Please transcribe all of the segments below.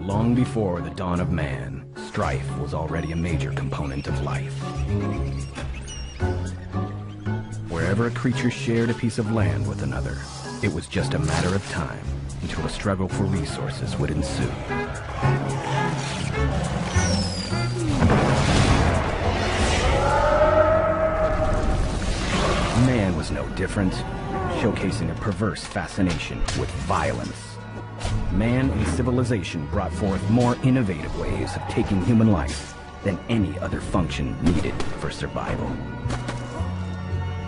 Long before the dawn of man, strife was already a major component of life. Wherever a creature shared a piece of land with another, it was just a matter of time until a struggle for resources would ensue. Man was no different, showcasing a perverse fascination with violence. Man and civilization brought forth more innovative ways of taking human life than any other function needed for survival.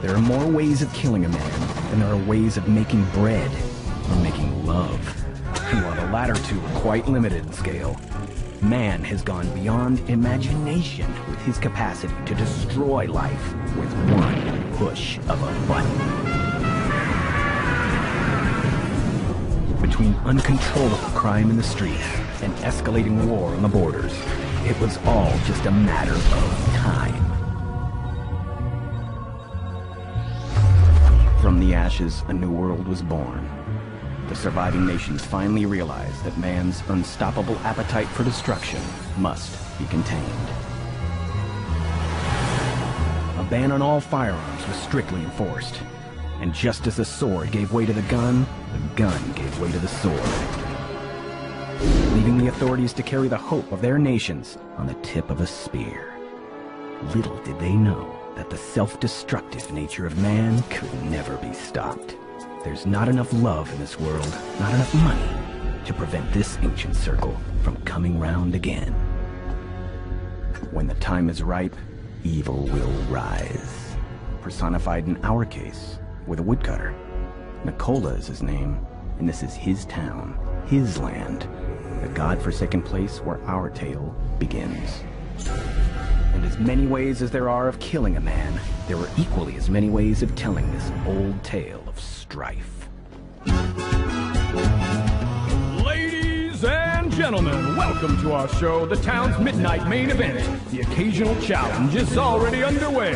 There are more ways of killing a man than there are ways of making bread or making love. And while the latter two are quite limited in scale, man has gone beyond imagination with his capacity to destroy life with one push of a button. Between uncontrollable crime in the streets and escalating war on the borders, it was all just a matter of time. From the ashes, a new world was born. The surviving nations finally realized that man's unstoppable appetite for destruction must be contained. A ban on all firearms was strictly enforced. And just as the sword gave way to the gun gave way to the sword, leaving the authorities to carry the hope of their nations on the tip of a spear. Little did they know that the self-destructive nature of man could never be stopped. There's not enough love in this world, not enough money, to prevent this ancient circle from coming round again. When the time is ripe, evil will rise. Personified in our case with a woodcutter. Nicola is his name, and this is his town, his land, the godforsaken place where our tale begins. And as many ways as there are of killing a man, there are equally as many ways of telling this old tale of strife. Ladies and gentlemen, welcome to our show, the town's midnight main event. The occasional challenge is already underway.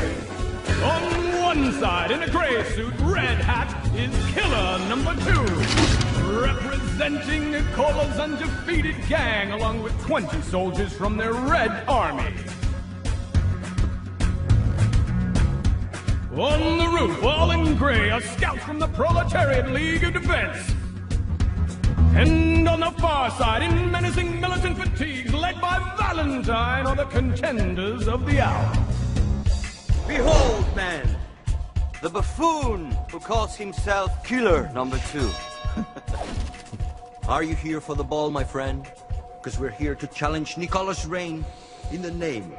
On one side, in a gray suit, red hat, is Killer number 2. Representing Nicola's undefeated gang, along with 20 soldiers from their Red Army. On the roof, all in gray, are scouts from the Proletariat League of Defense. And on the far side, in menacing militant fatigues, led by Valentine, are the contenders of the hour. Behold, man, the buffoon who calls himself Killer number 2. Are you here for the ball, my friend? Because we're here to challenge Nicola's reign in the name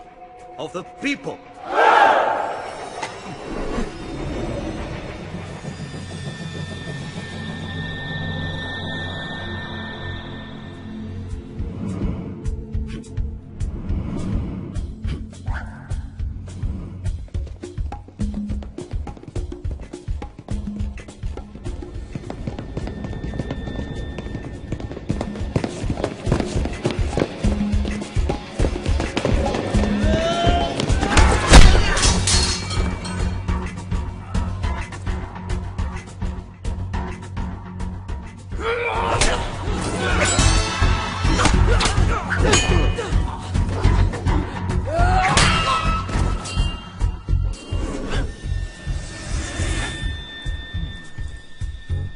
of the people.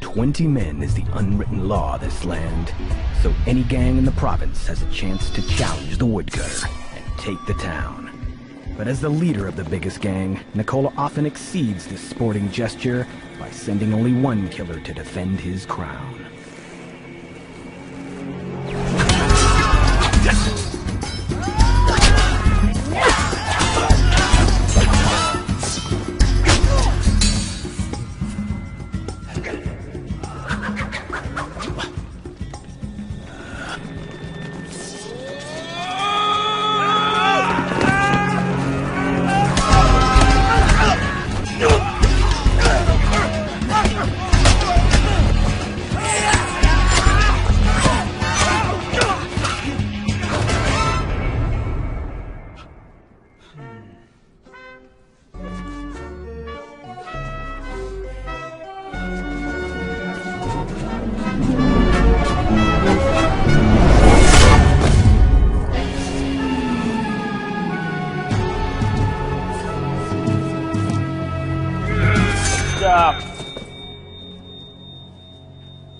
20 men is the unwritten law of this land, so any gang in the province has a chance to challenge the woodcutter and take the town. But as the leader of the biggest gang, Nicola often exceeds this sporting gesture by sending only one killer to defend his crown. Yeah!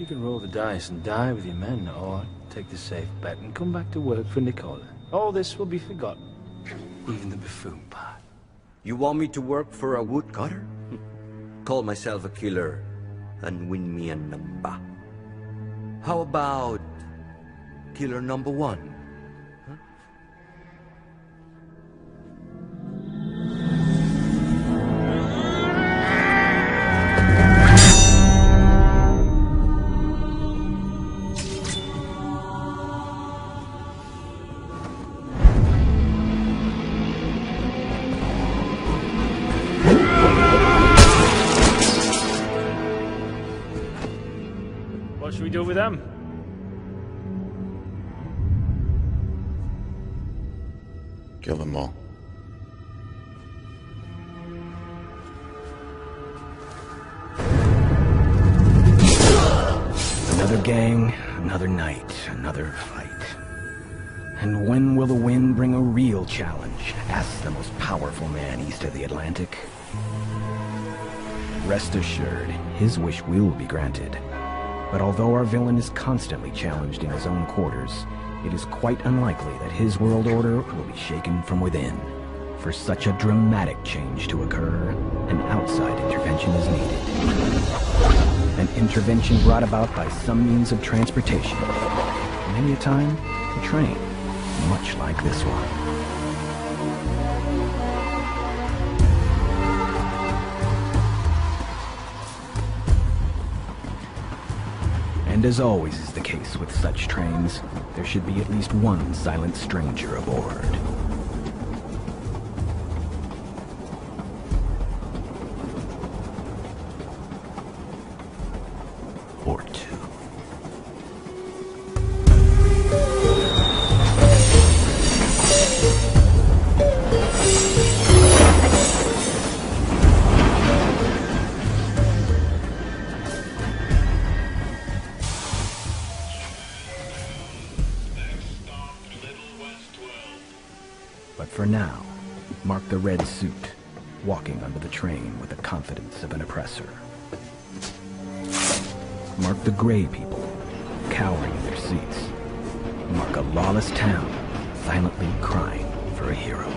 You can roll the dice and die with your men, or take the safe bet and come back to work for Nicola. All this will be forgotten. Even the buffoon part. You want me to work for a woodcutter? Call myself a killer and win me a number. How about killer number one? What should we do with them? Kill them all. Another gang, another night, another fight. And when will the wind bring a real challenge? Asks the most powerful man east of the Atlantic. Rest assured, his wish will be granted. But although our villain is constantly challenged in his own quarters, it is quite unlikely that his world order will be shaken from within. For such a dramatic change to occur, an outside intervention is needed. An intervention brought about by some means of transportation. Many a time, a train, much like this one. And as always is the case with such trains, there should be at least one silent stranger aboard. Or two. But for now, mark the red suit, walking under the train with the confidence of an oppressor. Mark the gray people, cowering in their seats. Mark a lawless town, silently crying for a hero.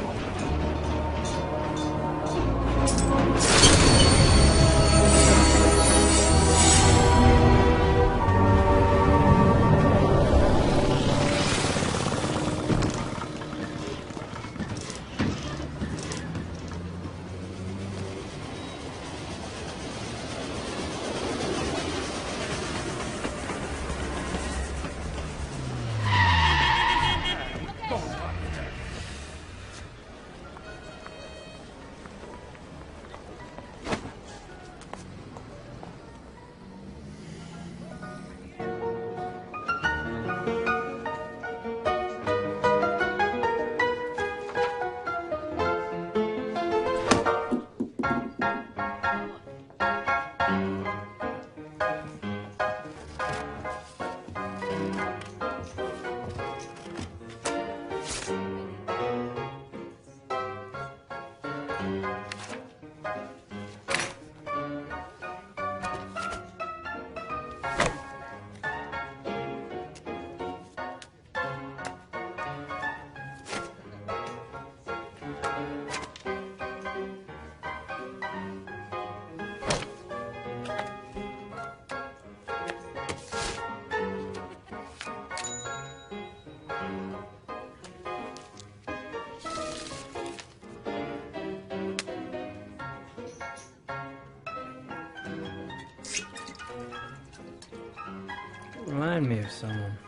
Remind me of someone.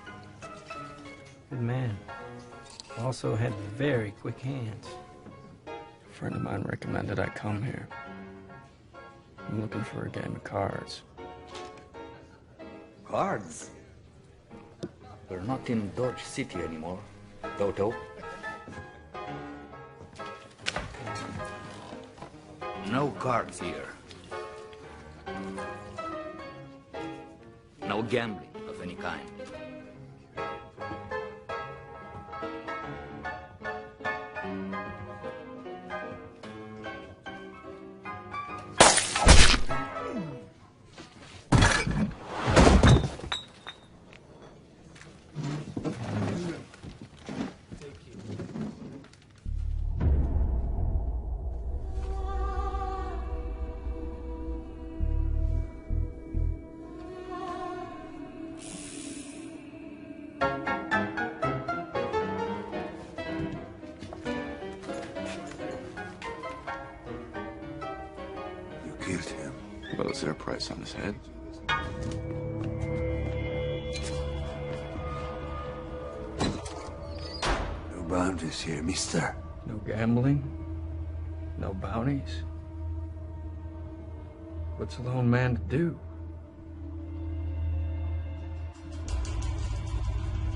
Good man. Also had very quick hands. A friend of mine recommended I come here. I'm looking for a game of cards. Cards? We're not in Dodge City anymore, Toto. No cards here. No gambling of any kind. killed him. Well, is there a price on his head? No boundaries here, mister. No gambling? No bounties? What's a lone man to do?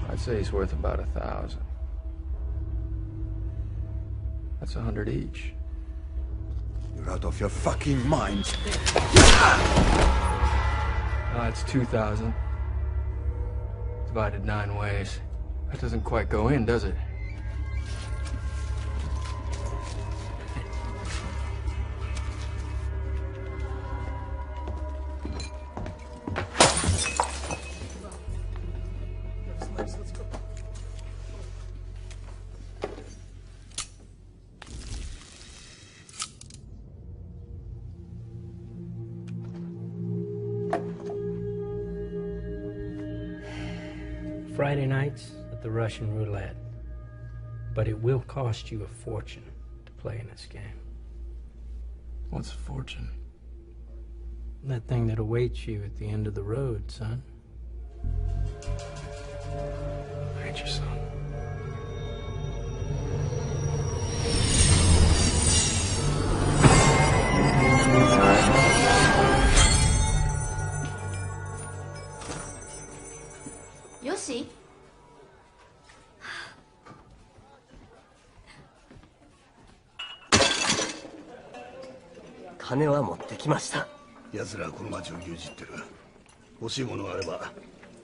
I'd say he's worth about 1,000. That's 100 each. You're out of your fucking mind. It's 2,000. Divided 9 ways. That doesn't quite go in, does it? Friday nights at the Russian roulette. But it will cost you a fortune to play in this game. What's a fortune? That thing that awaits you at the end of the road, son. I hate your son. Yoshi? 金は持ってきました。奴らはこの町を牛耳ってる。欲しいものがあれば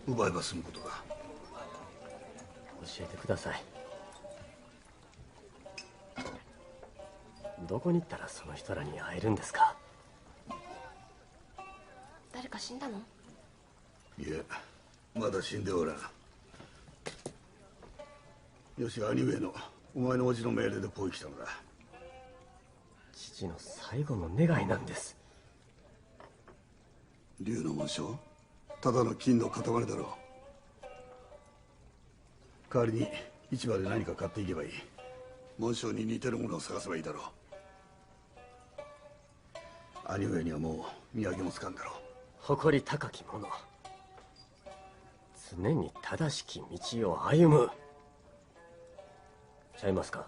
奪えば済むことだ。教えてください。どこに行ったらその人らに会えるんですか？誰か死んだの？いえ、まだ死んでおらん。よし、兄上のお前の叔父の命令でこう来たのだ。父の最後の願いなんです。竜の紋章、ただの金の塊だろう。代わりに市場で何か買っていけばいい。紋章に似てるものを探せばいいだろう。兄上にはもう土産もつかんだろう。誇り高き者、常に正しき道を歩む。ちゃいますか？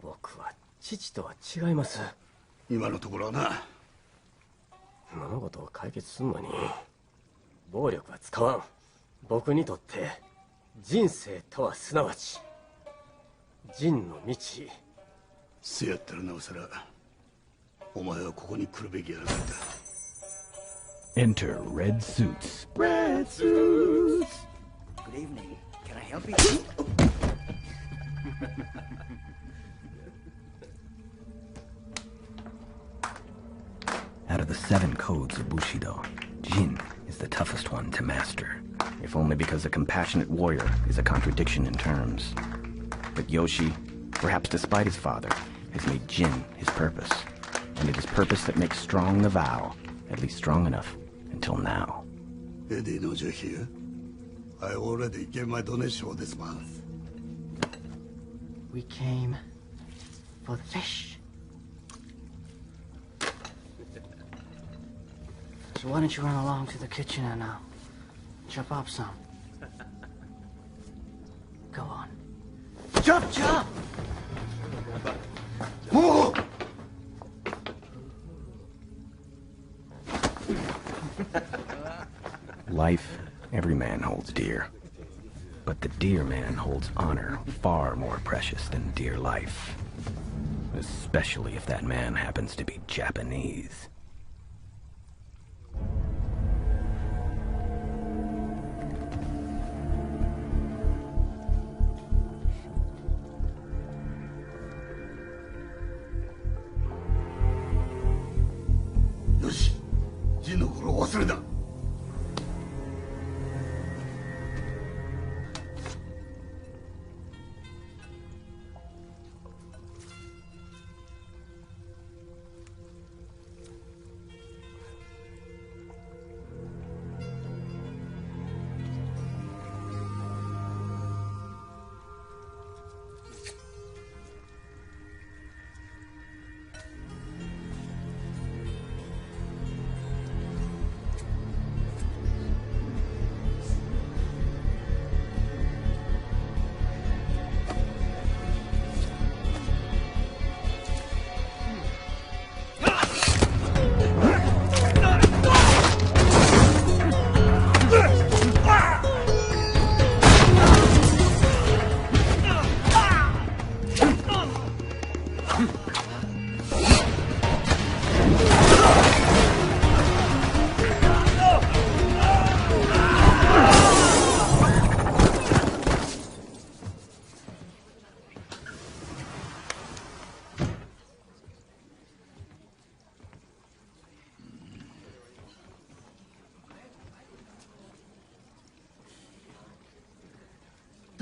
僕は父とは違います。今のところはな。物事を解決するのに暴力は使わん。僕にとって人生とはすなわち仁の道。せやったらなおさらお前はここに来るべきやなかった。 Enter red suits. Red suits! Good evening. Can I help you? Out of the 7 codes of Bushido, Jin is the toughest one to master, if only because a compassionate warrior is a contradiction in terms. But Yoshi, perhaps despite his father, has made Jin his purpose, and it is purpose that makes strong the vow, at least strong enough until now. Eddie knows you're here. I already gave my donation for this month. We came for the fish. So why don't you run along to the kitchen and chop up some? Go on. Chop, chop! Oh! Life, every man holds dear. But the dear man holds honor far more precious than dear life. Especially if that man happens to be Japanese. Yoshi, Jinの頃を忘れた。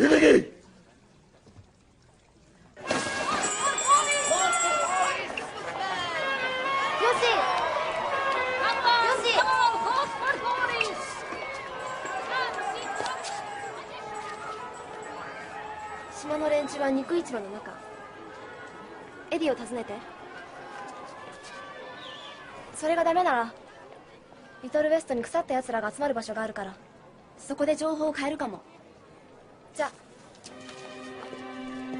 出てけ。 島の連中は肉市場の中。エディを訪ねて。それがダメならリトルウェストに腐った奴らが集まる場所があるから、そこで情報を変えるかも。じゃあ。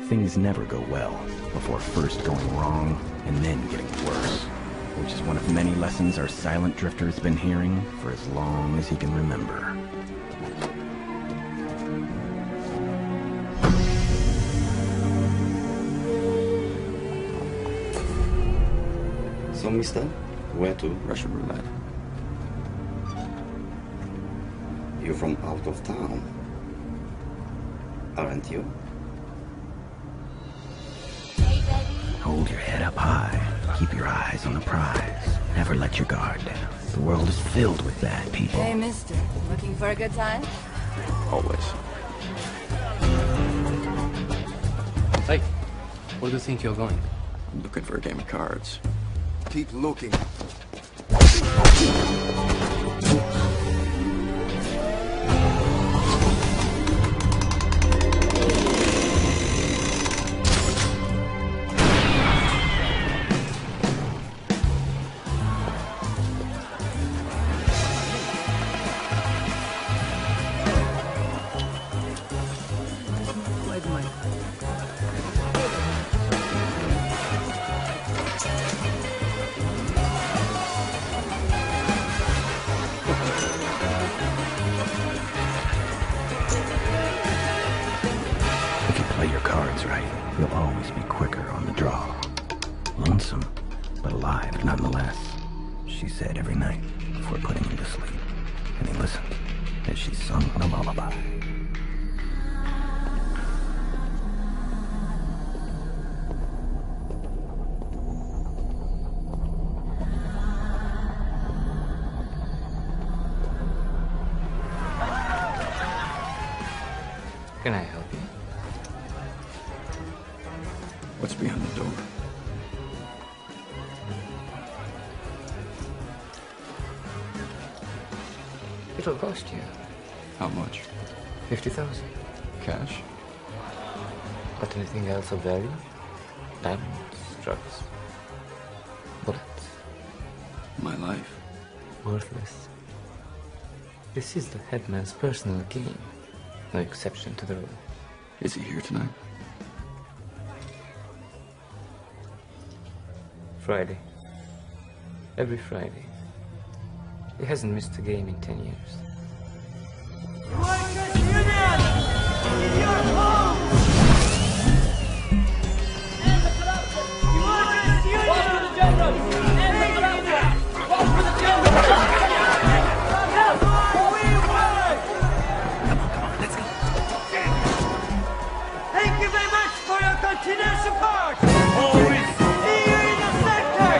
Things never go well before first going wrong and then getting worse, which is one of many lessons our silent drifter has been hearing for as long as he can remember. So, mister, where to? Russian roulette. You're from out of town, aren't you? Hold your head up high. Keep your eyes on the prize. Never let your guard down. The world is filled with bad people. Hey, mister. Looking for a good time? Always. Hey, where do you think you're going? I'm looking for a game of cards. Keep looking. Can I help you? What's behind the door? It'll cost you. How much? 50,000. Cash? But anything else of value? Diamonds, drugs, bullets. My life. Worthless. This is the headman's personal game. No exception to the rule. Is he here tonight? Friday. Every Friday. He hasn't missed a game in 10 years. Workers' Union! In your homes! End the corruption! Workers' Union! Walk for the general! End the corruption! Walk for the general! We won! Come on, let's go. Thank you very much for your continued support! Always! See you in the sector!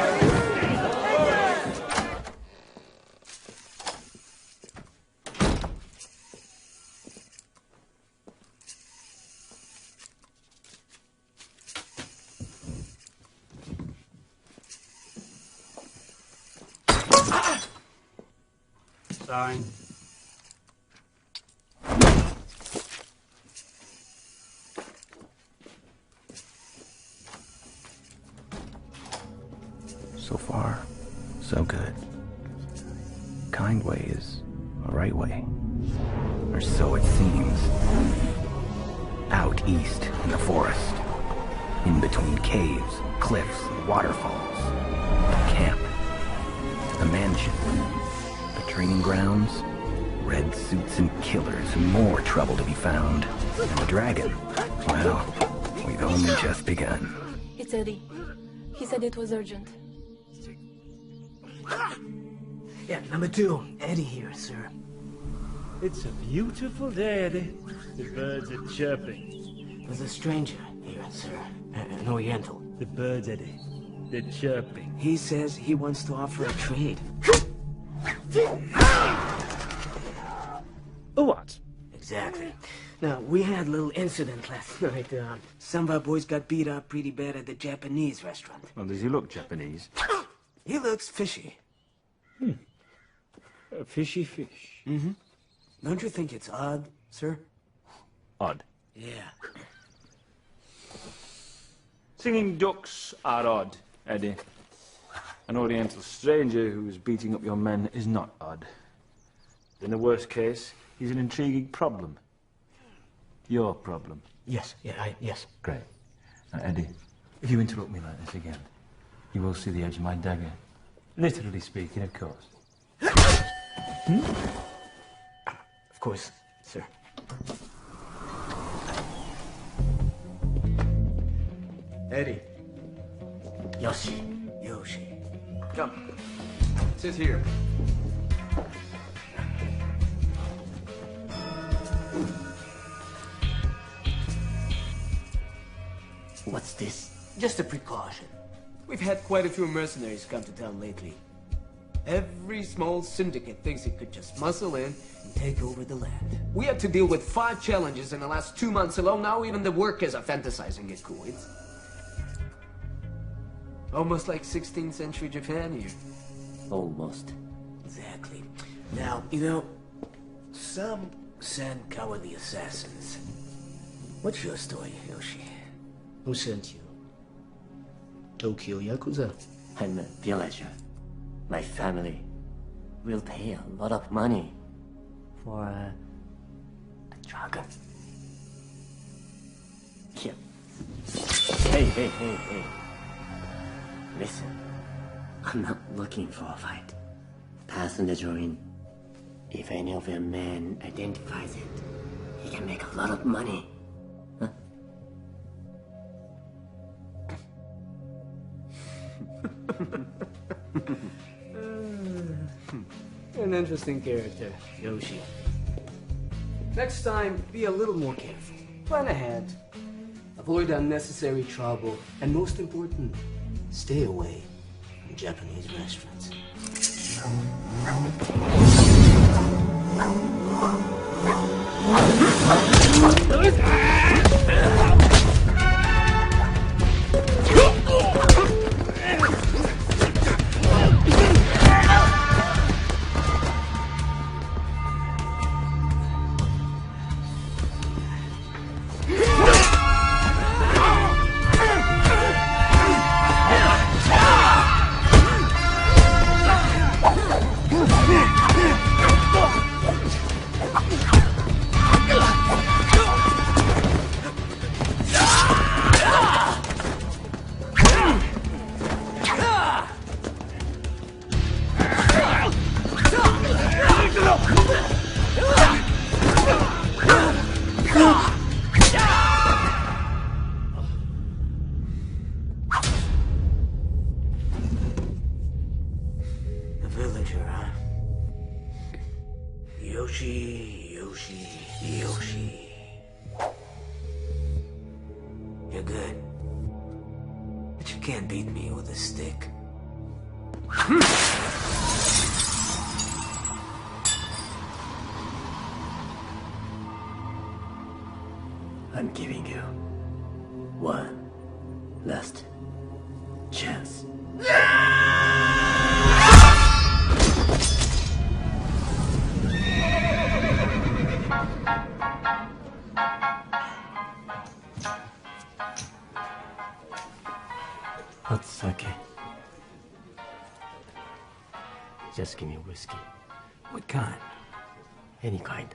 Sorry. So far, so good. Kind way is a right way. Or so it seems. Out east in the forest. In between caves, cliffs, and waterfalls. Camp. The mansion. The training grounds. Red suits and killers and more trouble to be found. And the dragon. Well, we've only just begun. It's Eddie. He said it was urgent. Yeah, number 2. Eddie here, sir. It's a beautiful day, Eddie. The birds are chirping. There's a stranger here, sir. An Oriental. The birds, Eddie. They're chirping. He says he wants to offer a trade. A what? Exactly. Now, we had a little incident last night. Some of our boys got beat up pretty bad at the Japanese restaurant. Well, does he look Japanese? He looks fishy. A fishy fish. Mm-hmm. Don't you think it's odd, sir? Odd. Yeah. Singing ducks are odd, Eddie. An Oriental stranger who is beating up your men is not odd. In the worst case, he's an intriguing problem. Your problem. Yes, yes. Great. Now, Eddie, if you interrupt me like this again, you will see the edge of my dagger. Literally speaking, of course. Of course, sir. Eddie. Yoshi. Come. Sit here. What's this? Just a precaution. We've had quite a few mercenaries come to town lately. Every small syndicate thinks it could just muscle in and take over the land. We had to deal with 5 challenges in the last 2 months alone. Now even the workers are fantasizing it cool. It's almost like 16th century Japan here. Almost. Exactly. Now, some send cowardly assassins. What's your story, Yoshi? Who sent you? Tokyo Yakuza? I'm a villager. My family will pay a lot of money for a dragon. Here. Hey. Listen, I'm not looking for a fight. Pass on the drawing. If any of your men identifies it, he can make a lot of money. Huh? An interesting character, Yoshi. Next time, be a little more careful. Plan ahead. Avoid unnecessary trouble. And most important, stay away from Japanese restaurants. Yoshi. You're good. But you can't beat me with a stick. I'm giving you one last chance. Hot sake. Just give me whiskey. What kind? Any kind.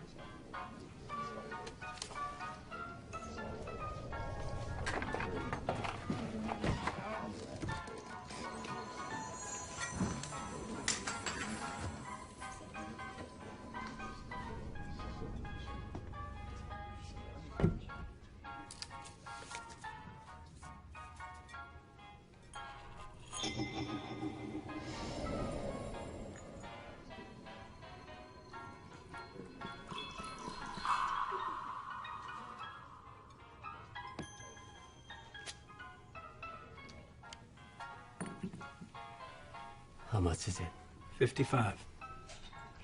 How much is it? 55.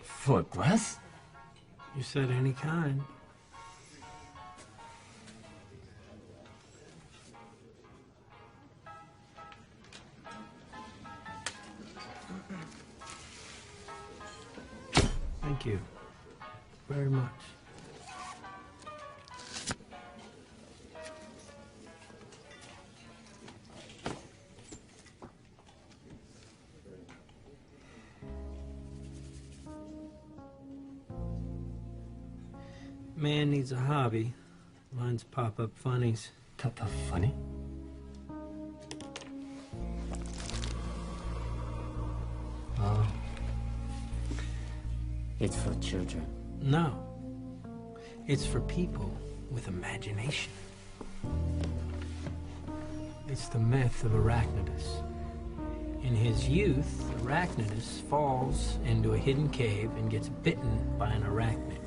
For a glass? You said any kind. Thank you very much. Man needs a hobby. Mine's pop-up funnies. Pop-up funny? Oh. It's for children. No. It's for people with imagination. It's the myth of Arachnidus. In his youth, Arachnidus falls into a hidden cave and gets bitten by an arachnid.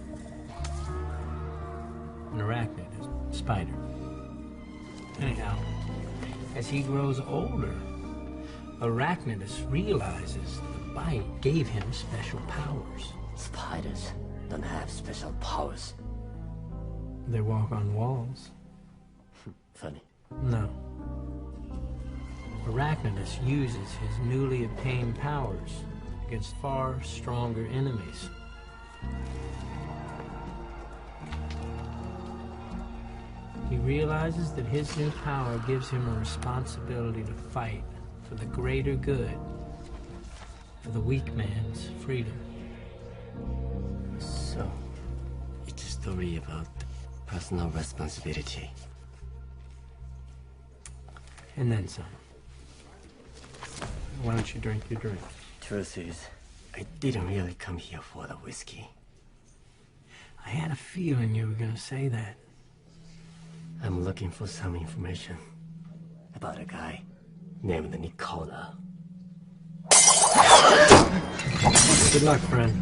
An arachnid is a spider. Anyhow, as he grows older, Arachnidus realizes the bite gave him special powers. Spiders don't have special powers. They walk on walls. Funny. No. Arachnidus uses his newly obtained powers against far stronger enemies. He realizes that his new power gives him a responsibility to fight for the greater good, for the weak man's freedom. So, it's a story about personal responsibility. And then some. Why don't you drink your drink? Truth is, I didn't really come here for the whiskey. I had a feeling you were going to say that. I'm looking for some information about a guy named Nicola. Good luck, friend.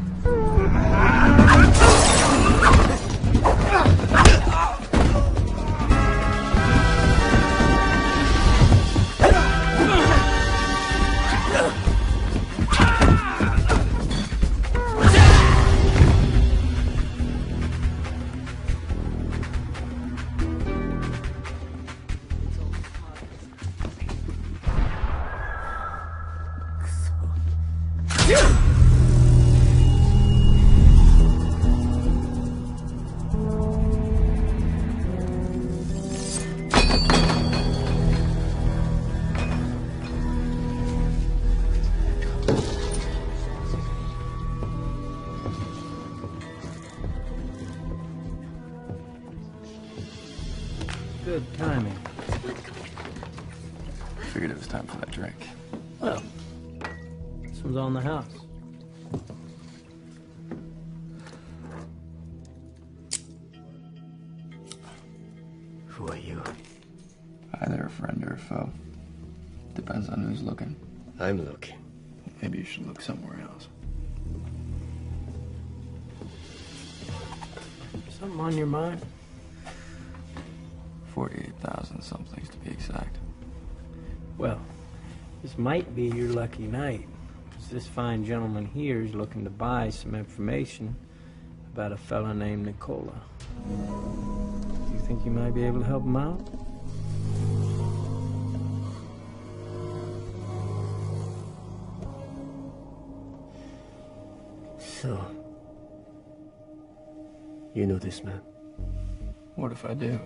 Good timing. Figured it was time for that drink. Well, this one's on the house. Who are you? Either a friend or a foe. Depends on who's looking. I'm looking. Maybe you should look somewhere else. Something on your mind? 48,000 somethings to be exact. Well, this might be your lucky night, because this fine gentleman here is looking to buy some information about a fella named Nicola. Do you think you might be able to help him out? So, you know this man? What if I do?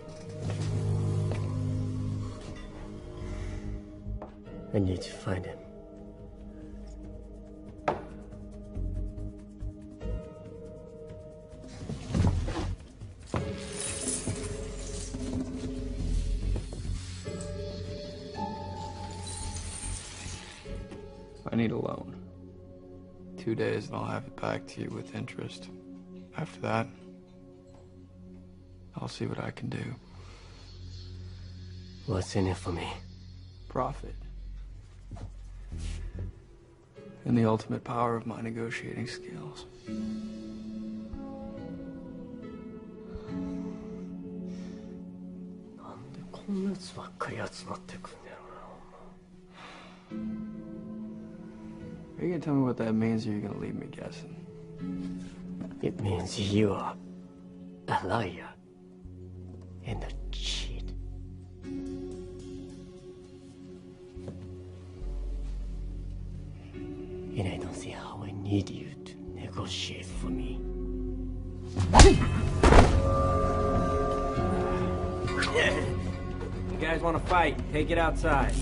I need to find him. I need a loan. 2 days and I'll have it back to you with interest. After that, I'll see what I can do. What's in it for me? Profit. And the ultimate power of my negotiating skills. Are you gonna tell me what that means, or are you gonna leave me guessing? It means you are a liar and a cheat. And I don't see how I need you to negotiate for me. You guys want to fight? Take it outside.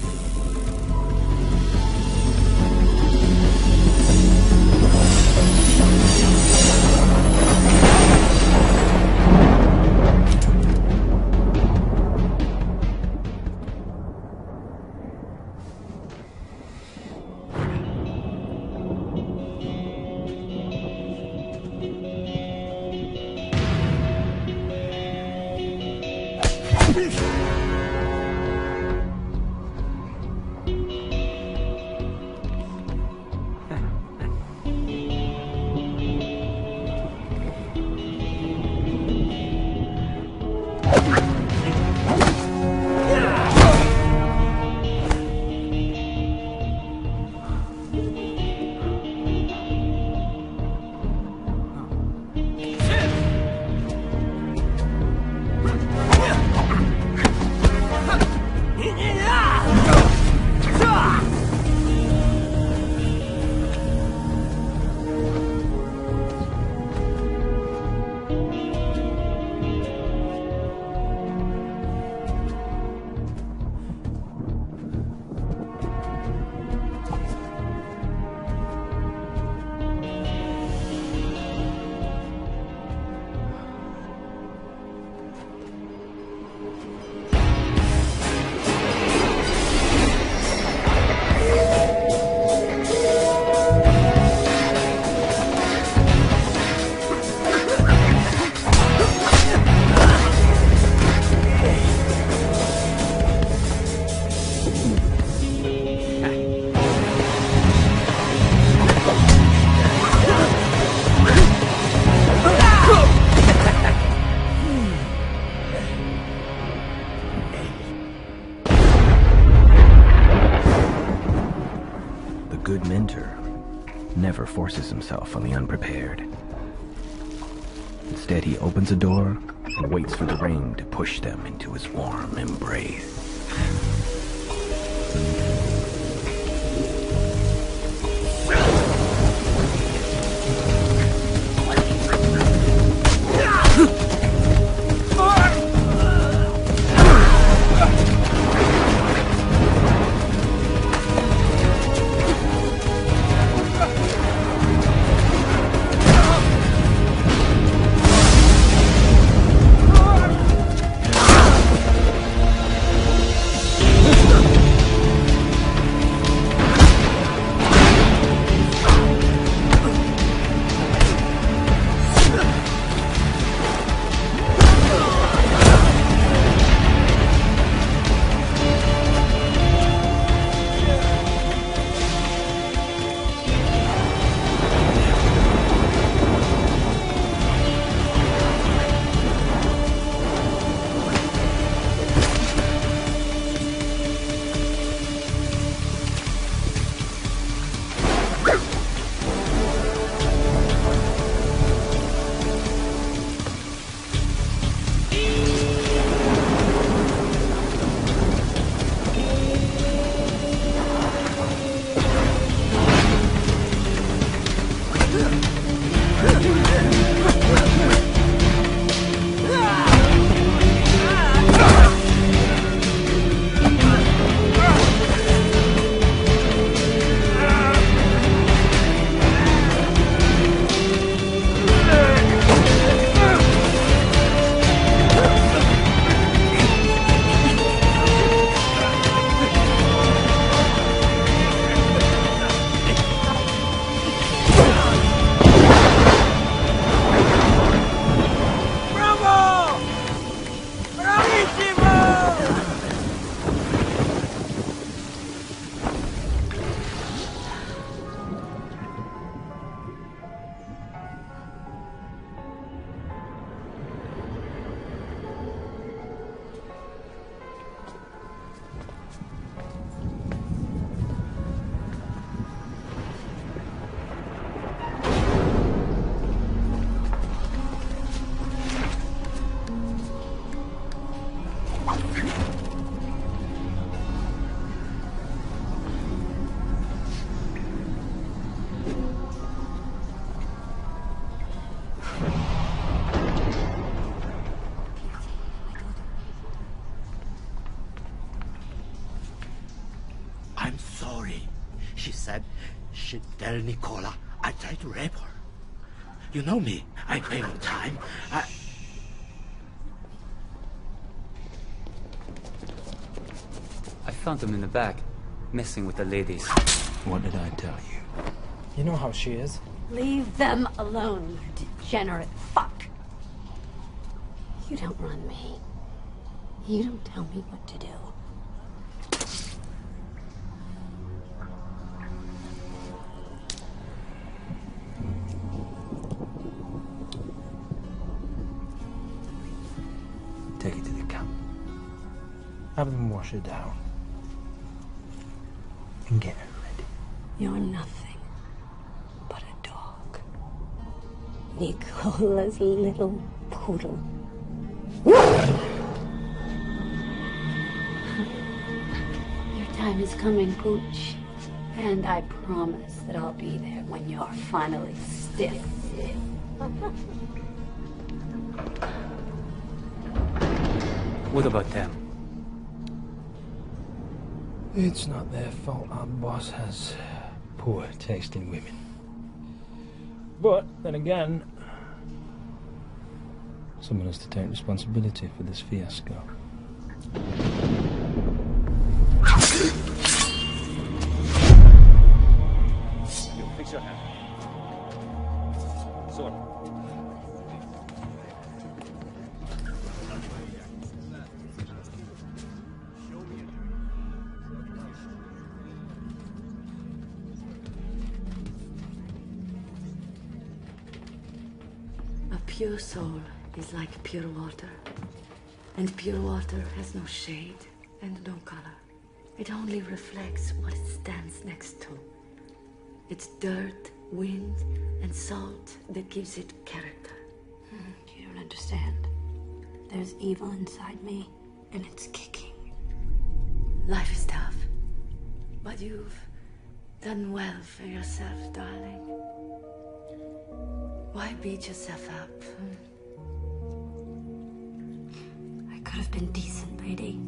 Good mentor never forces himself on the unprepared. Instead, he opens a door and waits for the rain to push them into his warm embrace. tell Nicola I tried to rape her. You know me. I pay on time. I found him in the back, messing with the ladies. What did I tell you? You know how she is. Leave them alone, you degenerate fuck. You don't run me. You don't tell me what to do. Take it to the camp. Have them wash her down. And get her ready. You're nothing but a dog. Nicola's little poodle. Your time is coming, Pooch. And I promise that I'll be there when you're finally stiff. What about them? It's not their fault our boss has poor taste in women. But, then again, someone has to take responsibility for this fiasco. Fix your hand. Sword. A pure soul is like pure water. And pure water has no shade and no color. It only reflects what it stands next to. It's dirt, wind, and salt that gives it character. You don't understand. There's evil inside me, and it's kicking. Life is tough, but you've done well for yourself, darling. Why beat yourself up? I could have been decent, lady.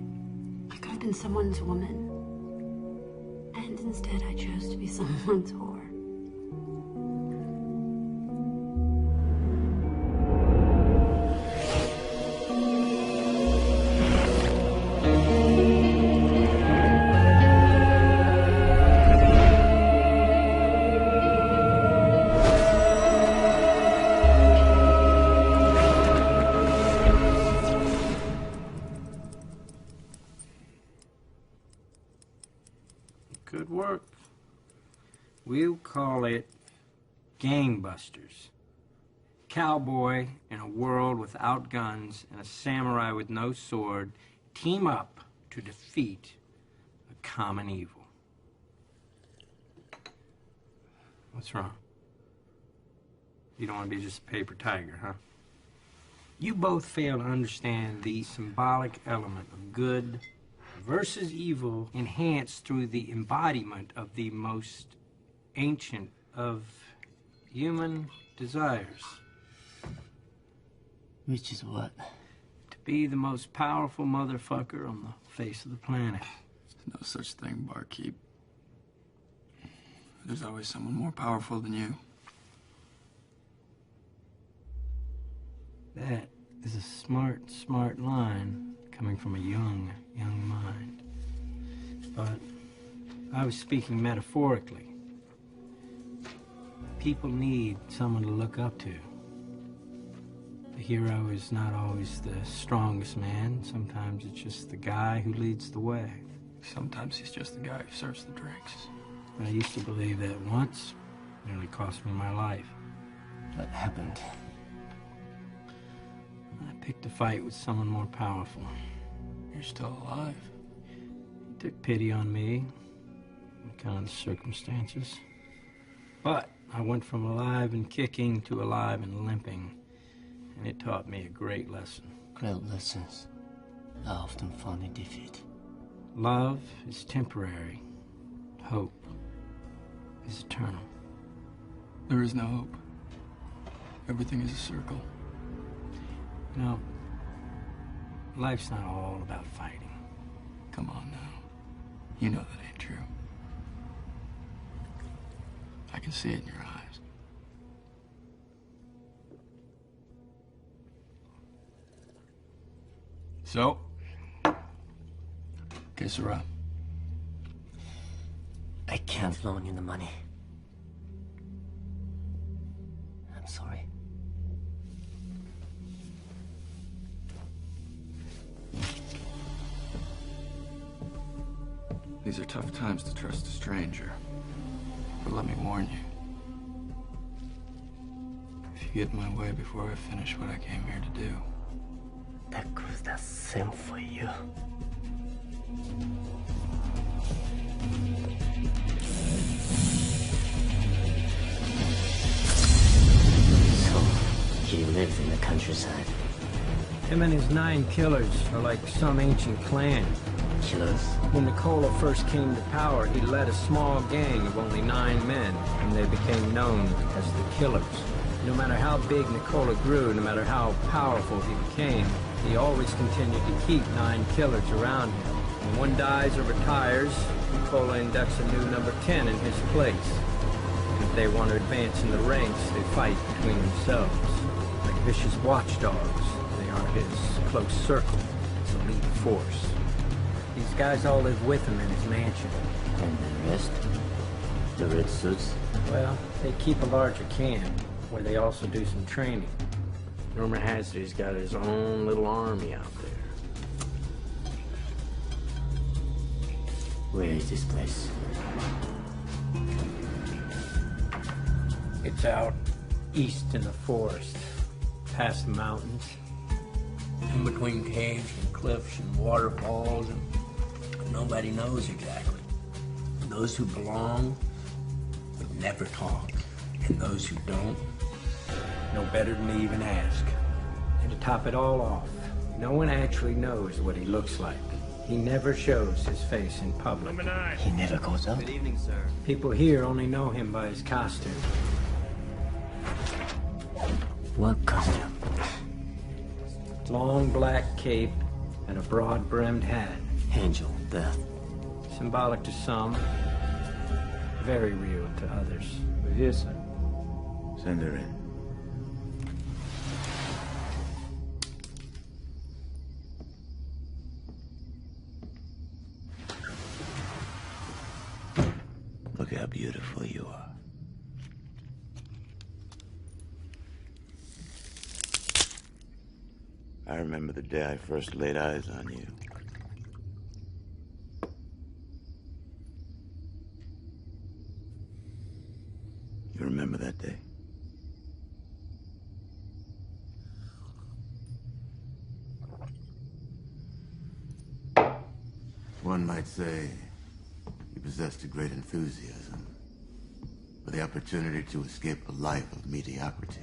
I could have been someone's woman. And instead I chose to be someone's whore. Good work. We'll call it Gangbusters. Cowboy in a world without guns and a samurai with no sword team up to defeat a common evil. What's wrong? You don't want to be just a paper tiger, huh? You both fail to understand the symbolic element of good versus evil enhanced through the embodiment of the most ancient of human desires. Which is what? To be the most powerful motherfucker on the face of the planet. There's no such thing, barkeep. There's always someone more powerful than you. That is a smart line coming from a young mind. But I was speaking metaphorically. People need someone to look up to. The hero is not always the strongest man. Sometimes it's just the guy who leads the way. Sometimes he's just the guy who serves the drinks. I used to believe that once. It nearly cost me my life. What happened? I picked a fight with someone more powerful. You're still alive. He took pity on me, kind of the circumstances. But I went from alive and kicking to alive and limping, and it taught me a great lesson. Great lessons are often found in defeat. Love is temporary. Hope is eternal. There is no hope. Everything is a circle. You know, life's not all about fighting. Come on now. You know that ain't true. I can see it in your eyes. So, guess we're up. I can't loan you the money. I'm sorry. These are tough times to trust a stranger. But let me warn you. If you get in my way before I finish what I came here to do... That goes the same for you. So, he lives in the countryside. Him and his 9 killers are like some ancient clan. Killers? When Nicola first came to power, he led a small gang of only 9 men, and they became known as the Killers. No matter how big Nicola grew, no matter how powerful he became, he always continued to keep 9 killers around him. When one dies or retires, Nicola inducts a new number 10 in his place. And if they want to advance in the ranks, they fight between themselves. Like vicious watchdogs, they are his close circle, his elite force. These guys all live with him in his mansion. And the rest? The red suits? Well, they keep a larger camp, where they also do some training. Rumor has it he's got his own little army out there. Where is this place? It's out east in the forest, past the mountains, in between caves and cliffs and waterfalls, and nobody knows exactly. Those who belong would never talk, and those who don't know better than to even ask. And to top it all off, no one actually knows what he looks like. He never shows his face in public. He never goes out? Good evening, sir. People here only know him by his costume. What costume? Long black cape and a broad-brimmed hat. Angel Death. Symbolic to some, very real to others. We're here, sir. Send her in. Look how beautiful you are. I remember the day I first laid eyes on you. You remember that day? One might say you possessed a great enthusiasm for the opportunity to escape a life of mediocrity.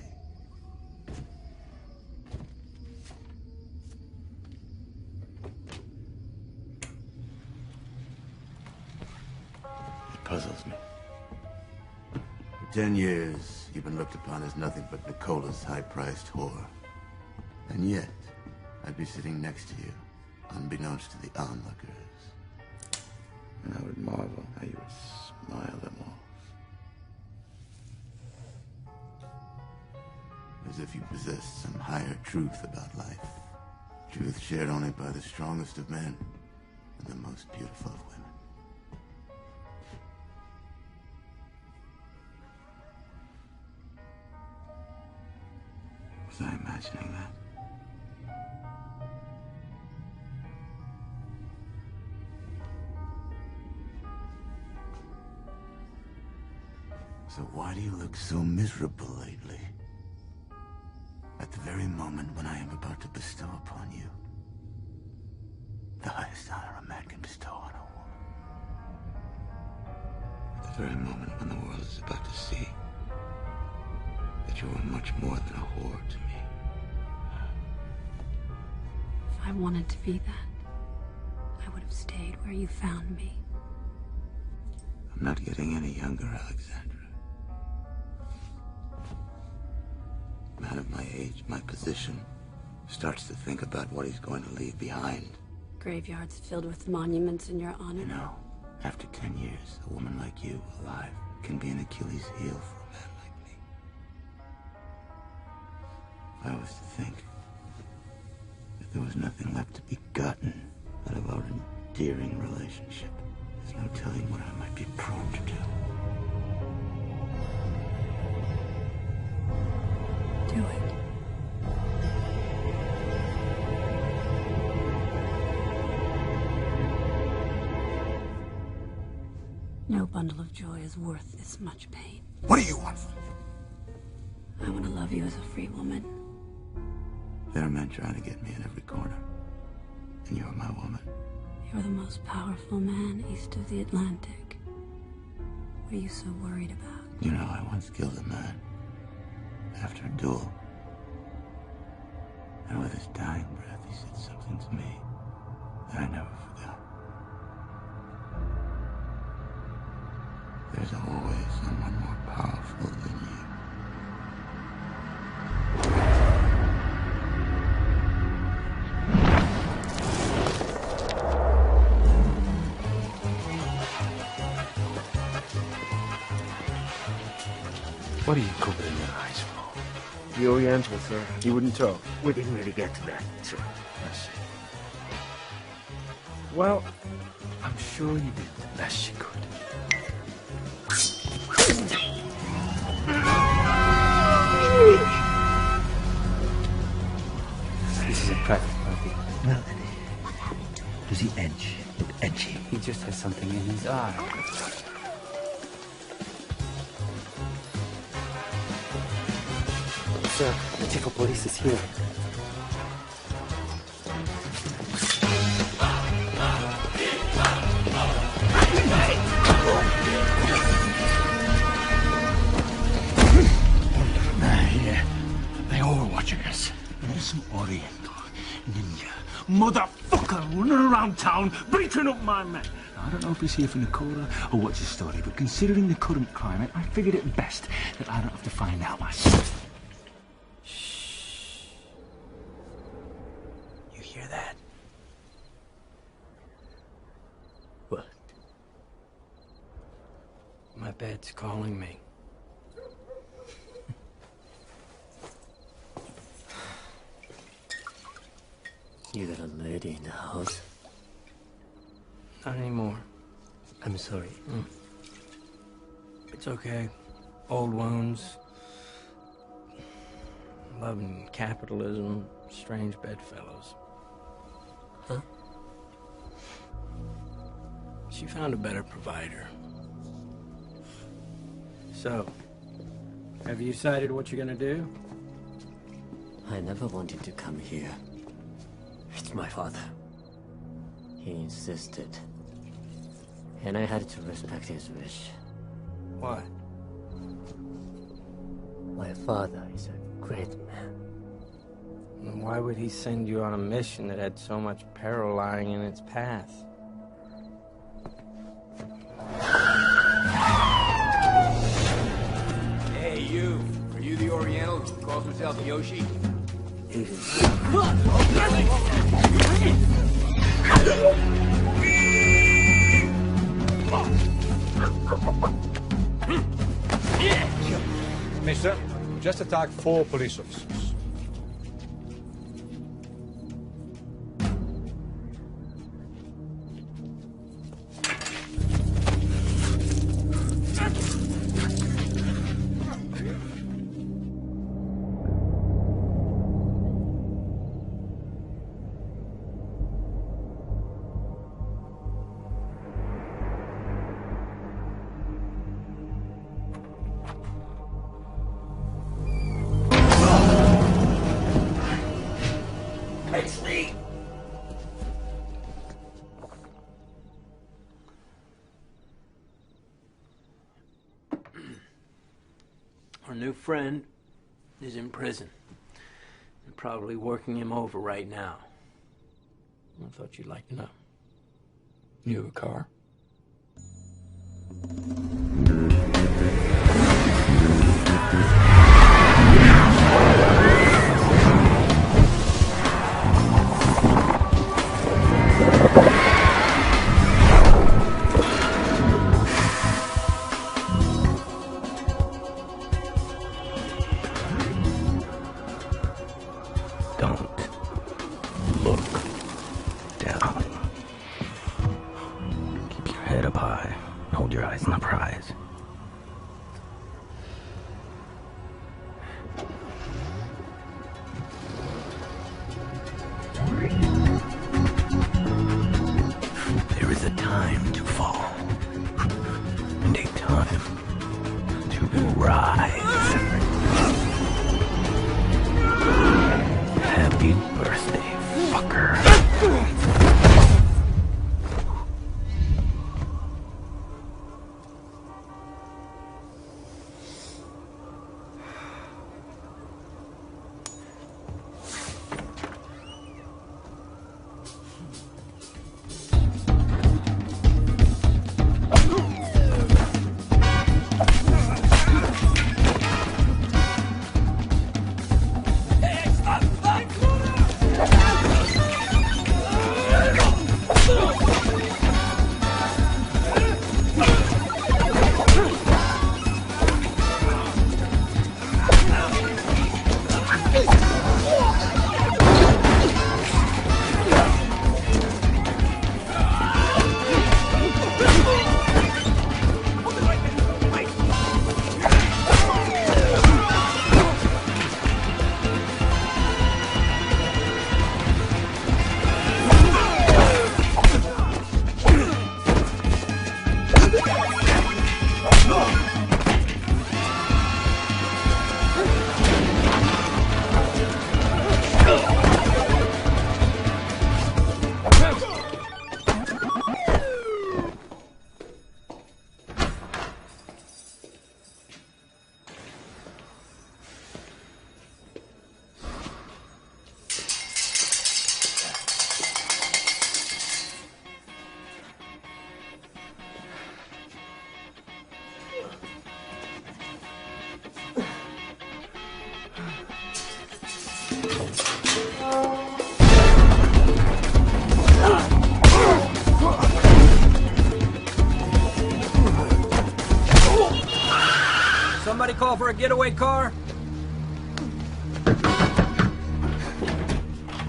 It puzzles me. For 10 years, you've been looked upon as nothing but Nicola's high-priced whore. And yet, I'd be sitting next to you, unbeknownst to the onlookers. And I would marvel how you would smile them off. As if you possessed some higher truth about life. Truth shared only by the strongest of men and the most beautiful of women. Was I imagining that? So why do you look so miserable lately? At the very moment when I am about to bestow upon you the highest honor a man can bestow on a woman. At the very moment when the world is about to see that you are much more than a whore to me. If I wanted to be that, I would have stayed where you found me. I'm not getting any younger, Alexandra. A man of my age, my position, starts to think about what he's going to leave behind. Graveyards filled with monuments in your honor. You know, after 10 years, a woman like you, alive, can be an Achilles heel for a man like me. If I was to think that there was nothing left to be gotten out of our endearing relationship, there's no telling what I might be prone to do. Do it. No bundle of joy is worth this much pain. What do you want from me? I want to love you as a free woman. There are men trying to get me in every corner. And you're my woman. You're the most powerful man east of the Atlantic. What are you so worried about? You know, I once killed a man after a duel. And with his dying breath, he said something to me that I never forgot. There's always someone more powerful than you. What are you covered in your eyes for? The Oriental, sir. You wouldn't talk? We didn't really get to that, sir. I see. Well, I'm sure you did the best you could. This is a private party. Well, does he edge? Look edgy. He just has something in his eye. Sir, the chief of police is here. They all were watching us. There's some Oriental, ninja, motherfucker running around town, beating up my men. I don't know if he's here for Nicola or what's his story, but considering the current climate, I figured it best that I don't have to find out myself. Shh. You hear that? What? My bed's calling me. You got a lady in the house? Not anymore. I'm sorry. It's okay. Old wounds. Love and capitalism. Strange bedfellows. Huh? She found a better provider. So, have you decided what you're gonna do? I never wanted to come here. It's my father. He insisted. And I had to respect his wish. Why? My father is a great man. And why would he send you on a mission that had so much peril lying in its path? Hey, you. Are you the Oriental who calls himself Yoshi? Mister, you just attacked 4 police officers. Our new friend is in prison. They're probably working him over right now. I thought you'd like to know. You have a car? Somebody call for a getaway car?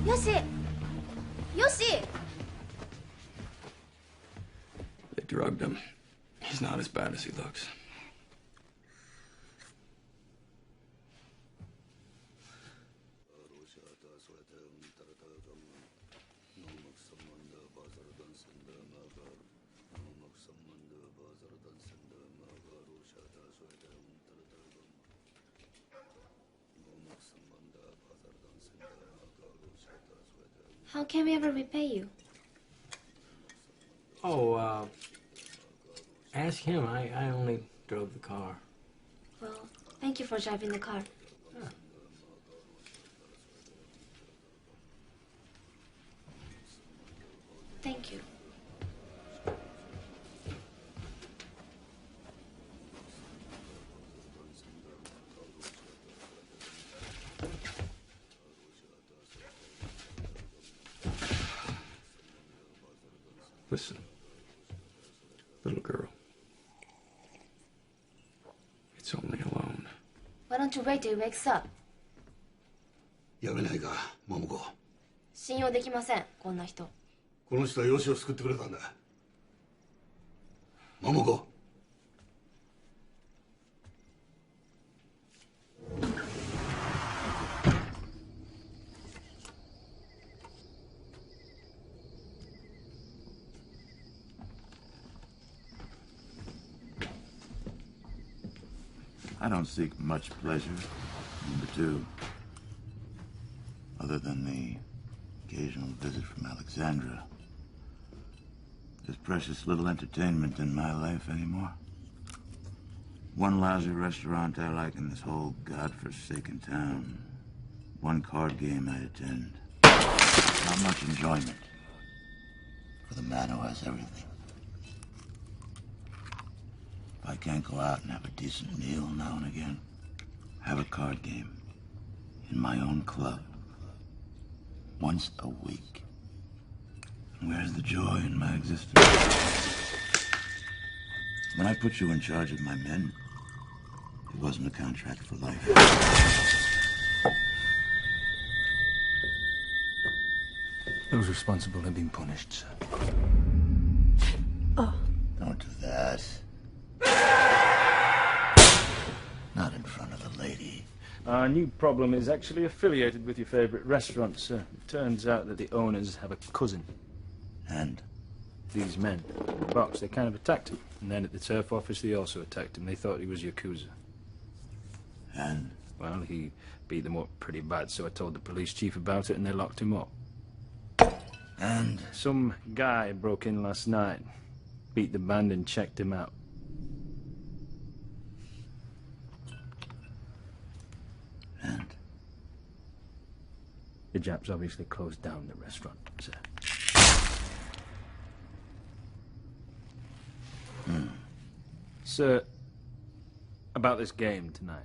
Yoshi! Yoshi! They drugged him. He's not as bad as he looks. How can we ever repay you? Oh, ask him. I only drove the car. Well, thank you for driving the car. Yeah. Thank you. Listen, little girl. It's only a loan. Why don't you wait till he wakes up? やめないか、桃子。信用できません、こんな人。この人は養子を救ってくれたんだ。桃子。I don't seek much pleasure, number two, other than the occasional visit from Alexandra. There's precious little entertainment in my life anymore. One lousy restaurant I like in this whole godforsaken town. One card game I attend. Not much enjoyment for the man who has everything. If I can't go out and have a decent meal now and again, have a card game in my own club once a week, where's the joy in my existence? When I put you in charge of my men, it wasn't a contract for life. Those responsible have been punished, sir. Oh. Don't do that. Not in front of the lady. Our new problem is actually affiliated with your favorite restaurant, sir. It turns out that the owners have a cousin. And? These men, in the box, they kind of attacked him. And then at the turf office, they also attacked him. They thought he was Yakuza. And? Well, he beat them up pretty bad, so I told the police chief about it and they locked him up. And? Some guy broke in last night, beat the band and checked him out. And? The Japs obviously closed down the restaurant, sir. Sir, about this game tonight.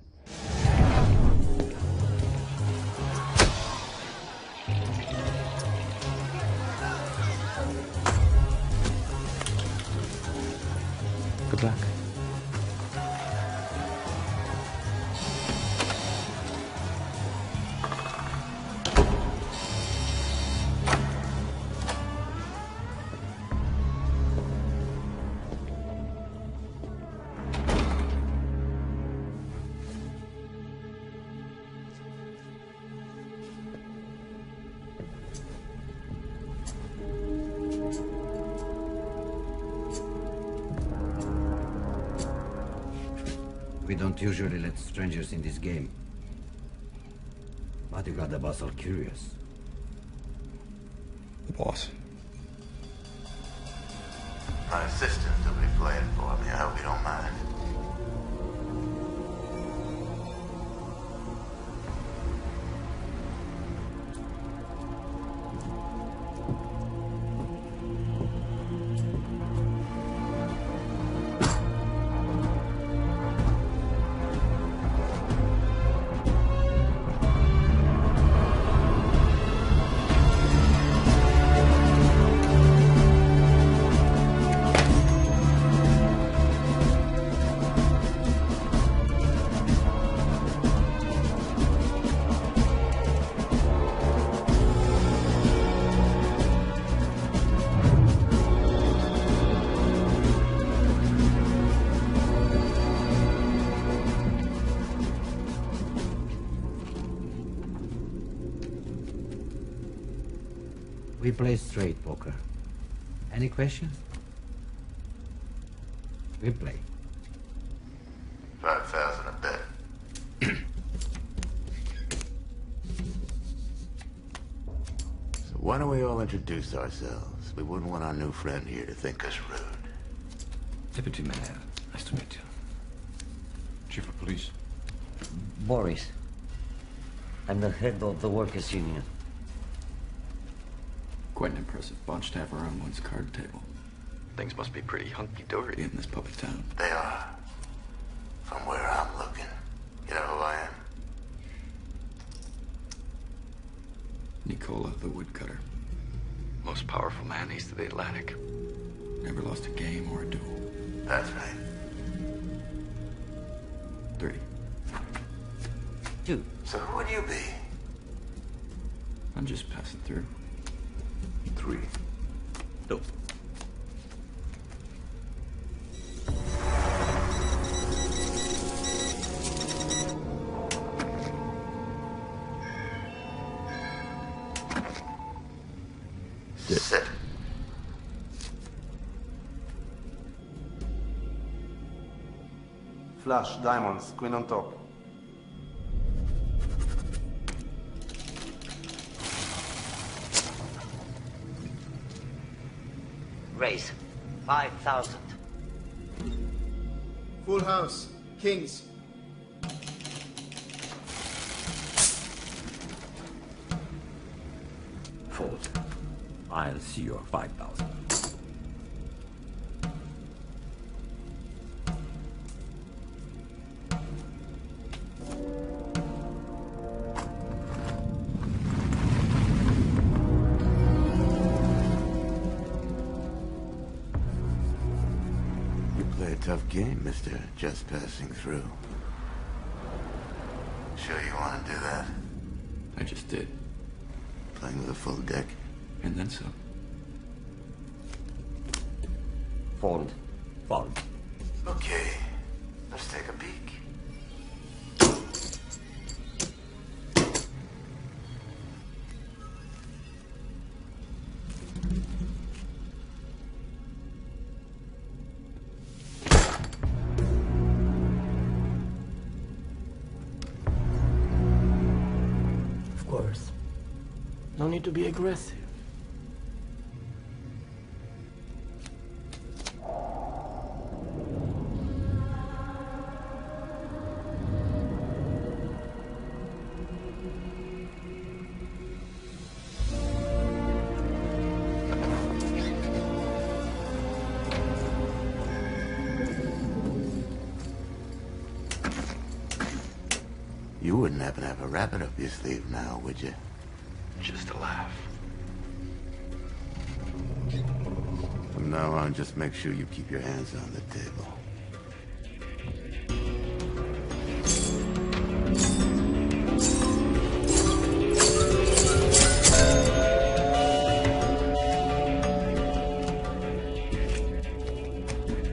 Good luck. We don't usually let strangers in this game. But you got the boss all curious. The boss? My assistant will be playing for me. I hope you don't mind. We play straight poker. Any questions? We play. 5,000 a bet. So why don't we all introduce ourselves? We wouldn't want our new friend here to think us rude. Deputy Mayor, nice to meet you. Chief of Police. Boris. I'm the head of the workers' union. Quite an impressive bunch to have around one's card table. Things must be pretty hunky-dory in this public town. They are. From where I'm looking. You know who I am? Nicola, the woodcutter. Most powerful man east of the Atlantic. Never lost a game or a duel. That's right. 3. 2. So who would you be? I'm just passing through. 3. No. Sit. Flush, diamonds, queen on top. Raise. 5,000. Full house, kings. Fold. I'll see your 5,000. Tough game, mister. Just passing through. Sure you want to do that? I just did. Playing with a full deck? And then some. Fold. Fold. Okay. Let's take a peek. No need to be aggressive. You wouldn't happen to have a rabbit up your sleeve now, would you? Just a laugh. From now on, just make sure you keep your hands on the table.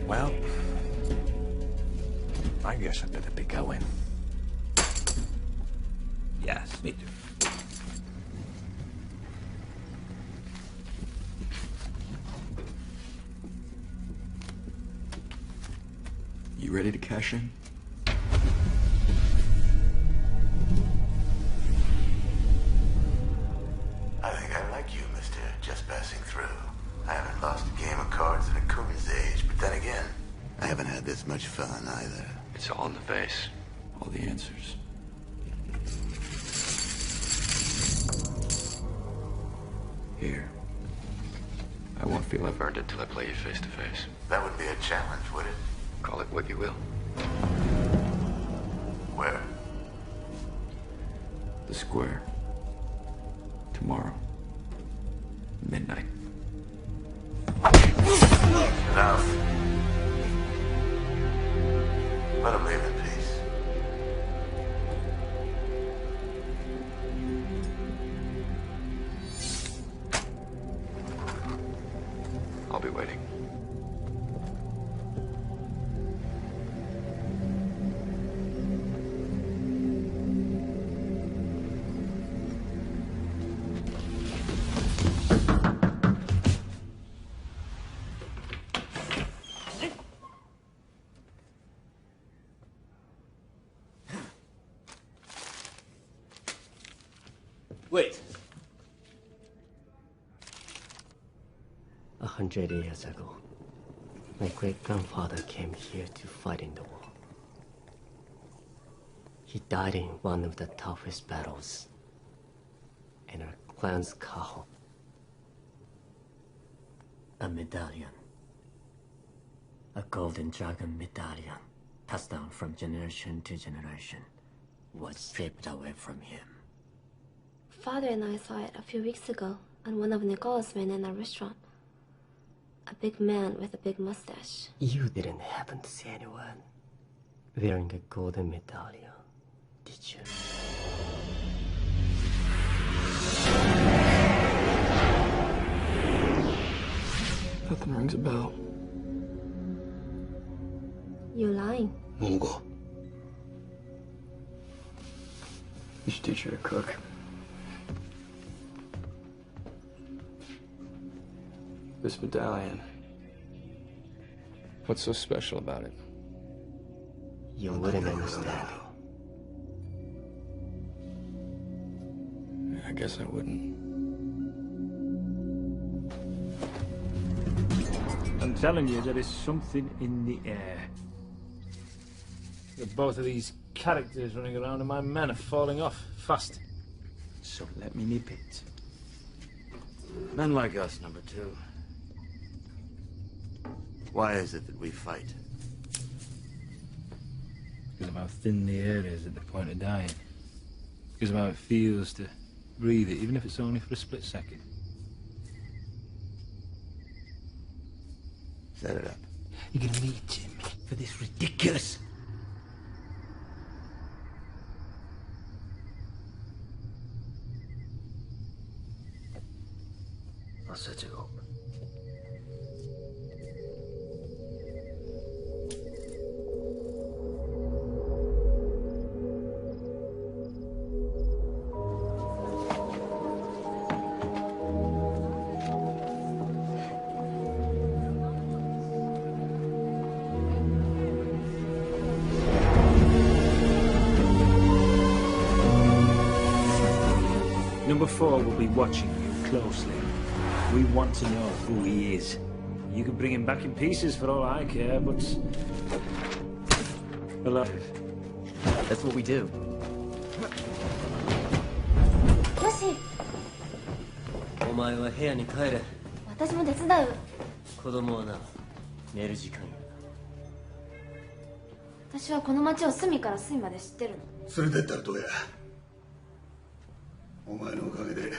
Well, I guess I better be going. Yes, me too. You ready to cash in? I think I like you, mister. Just passing through. I haven't lost a game of cards in a coon's age, but then again, I haven't had this much fun either. It's all in the face. All the answers. Here. I won't feel I've earned it till I play you face to face. That would be a challenge, would it? Call it what you will. Where? The square. Tomorrow. Midnight. Enough. Let him leave in peace. I'll be waiting. Wait. 100 years ago, my great-grandfather came here to fight in the war. He died in one of the toughest battles in our clan's Kaho. A medallion. A golden dragon medallion, passed down from generation to generation, was stripped away from him. Father and I saw it a few weeks ago on one of Nicola's men in a restaurant. A big man with a big mustache. You didn't happen to see anyone wearing a golden medallion, did you? Nothing rings a bell. You're lying. Momoko. You should teach her to cook. This medallion. What's so special about it? You wouldn't understand. I guess I wouldn't. I'm telling you, there is something in the air. Both of these characters running around and my men are falling off fast. So let me nip it. Men like us, number two. Why is it that we fight? Because of how thin the air is at the point of dying. Because of how it feels to breathe it, even if it's only for a split second. Set it up. You're gonna need Jim for this ridiculous. I'll set you up. Number 4 will be watching you closely. We want to know who he is. You can bring him back in pieces for all I care, but... alive. That's what we do. Yoshi! お前は部屋に帰れ。私も手伝う。子供はな、寝る時間や。私はこの町を隅から隅まで知ってるの。連れてったらどうや。お前のおかげで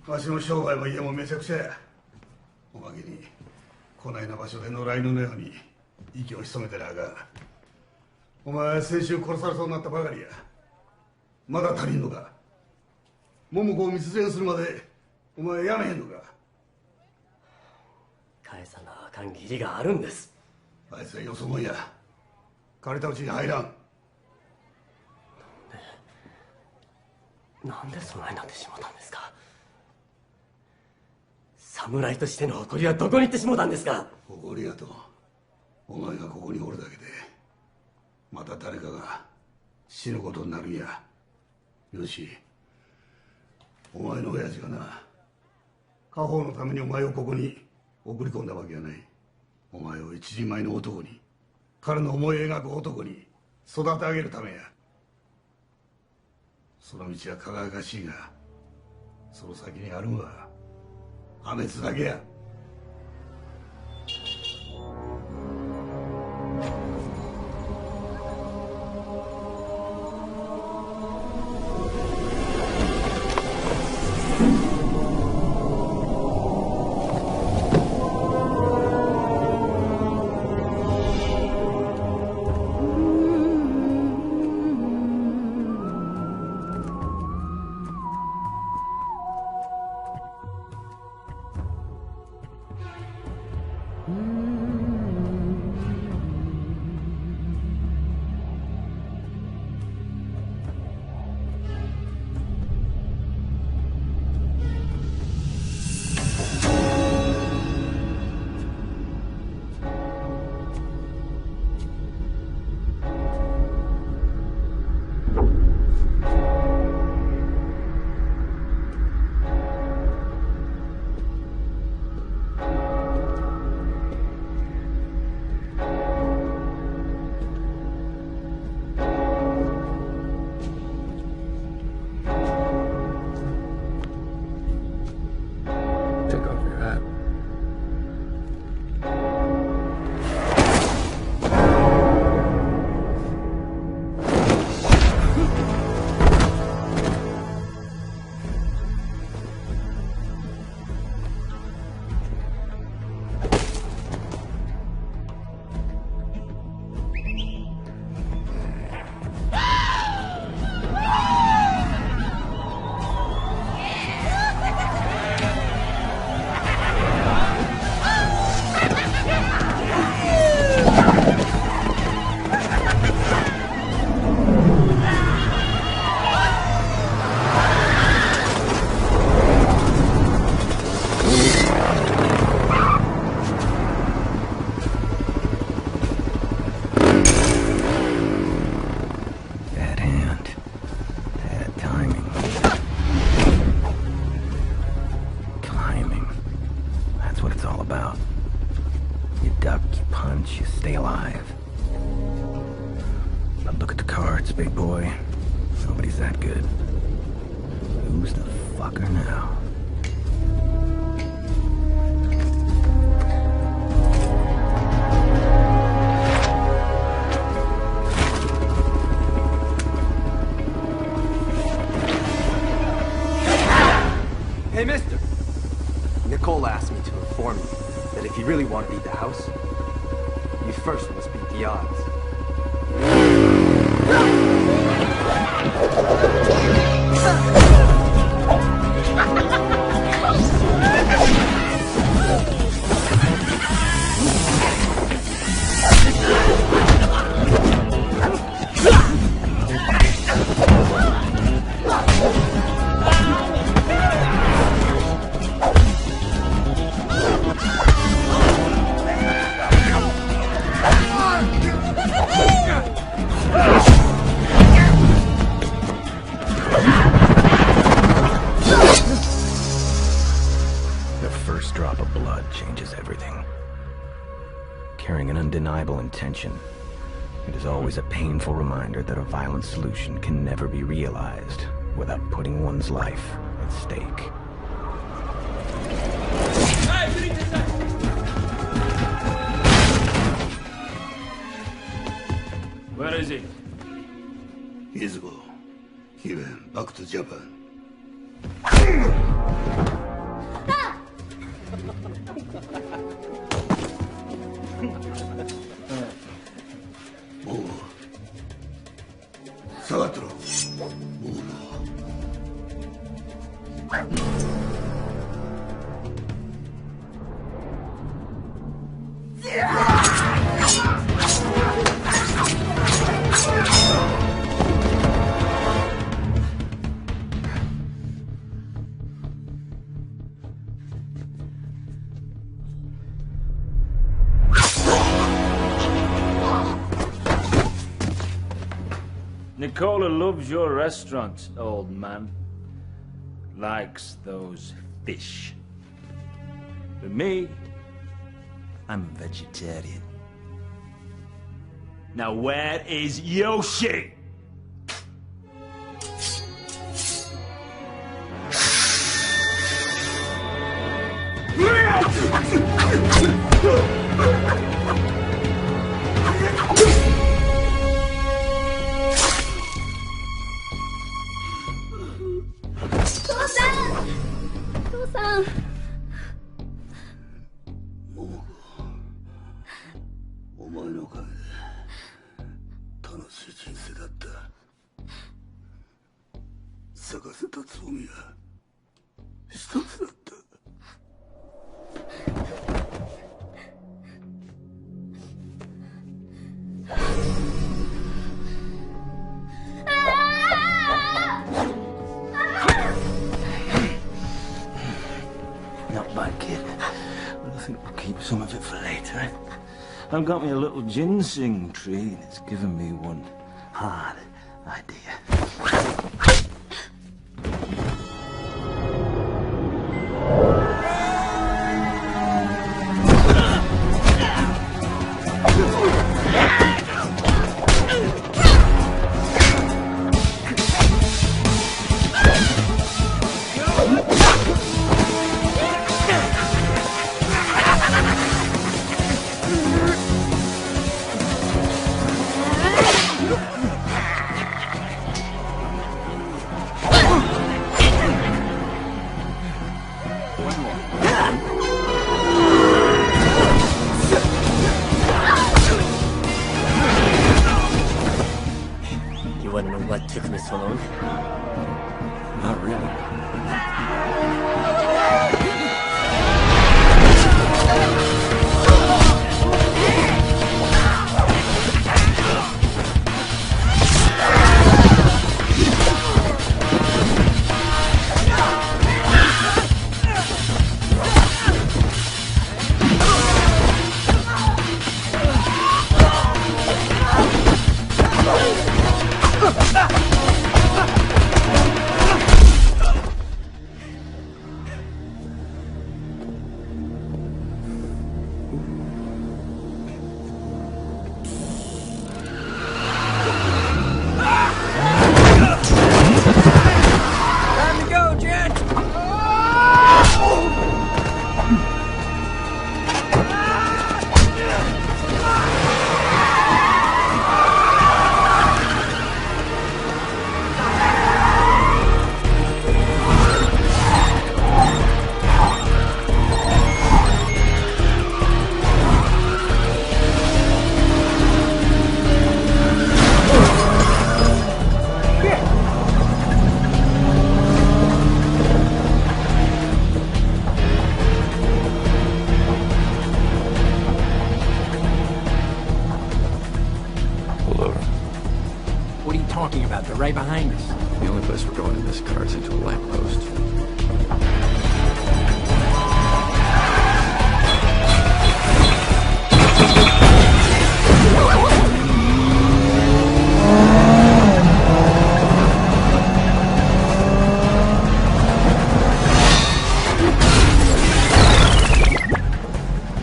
わしの商売も家もめちゃくちゃや。おまけにこないな場所で野良犬のように息を潜めてなあかん。お前先週殺されそうになったばかりや。まだ足りんのか。桃子を密前するまでお前やめへんのか。返さなあかん義理があるんです。あいつはよそもんや。借りたうちに入らん。なんでそないなってしもたんですか。侍としての誇りはどこに行ってしもたんですか。誇りやとお前がここにおるだけでまた誰かが死ぬことになるんや。よし、お前の親父がな家宝のためにお前をここに送り込んだわけやない。お前を一人前の男に、彼の思い描く男に育て上げるためや。その道は輝かしいが、その先にあるんは破滅だけや。is that good. Who's the fucker now? Hey, mister! Nicole asked me to inform you that if you really want to beat the house, you first must beat the odds. Intention. It is always a painful reminder that a violent solution can never be realized without putting one's life at stake. Where is he? Years ago, he went back to Japan. Nicola loves your restaurant, old man. Likes those fish. But me, I'm a vegetarian. Now where is Yoshi? Some of it for later. I've got me a little ginseng tree and it's given me one hard idea. Not really. right behind us. The only place we're going in this car is into a lamppost.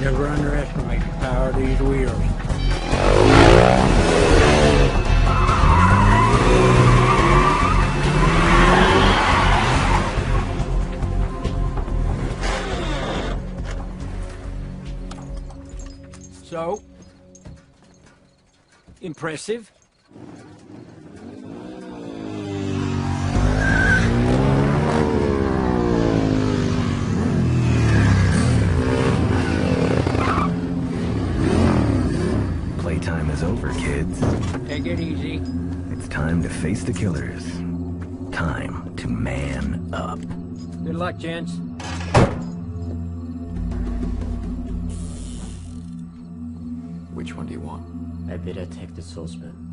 Never underestimate the power of these wheels. So, impressive. Playtime is over, kids. Take it easy. It's time to face the killers. Time to man up. Good luck, gents. Which one do you want? I better take the saucepan.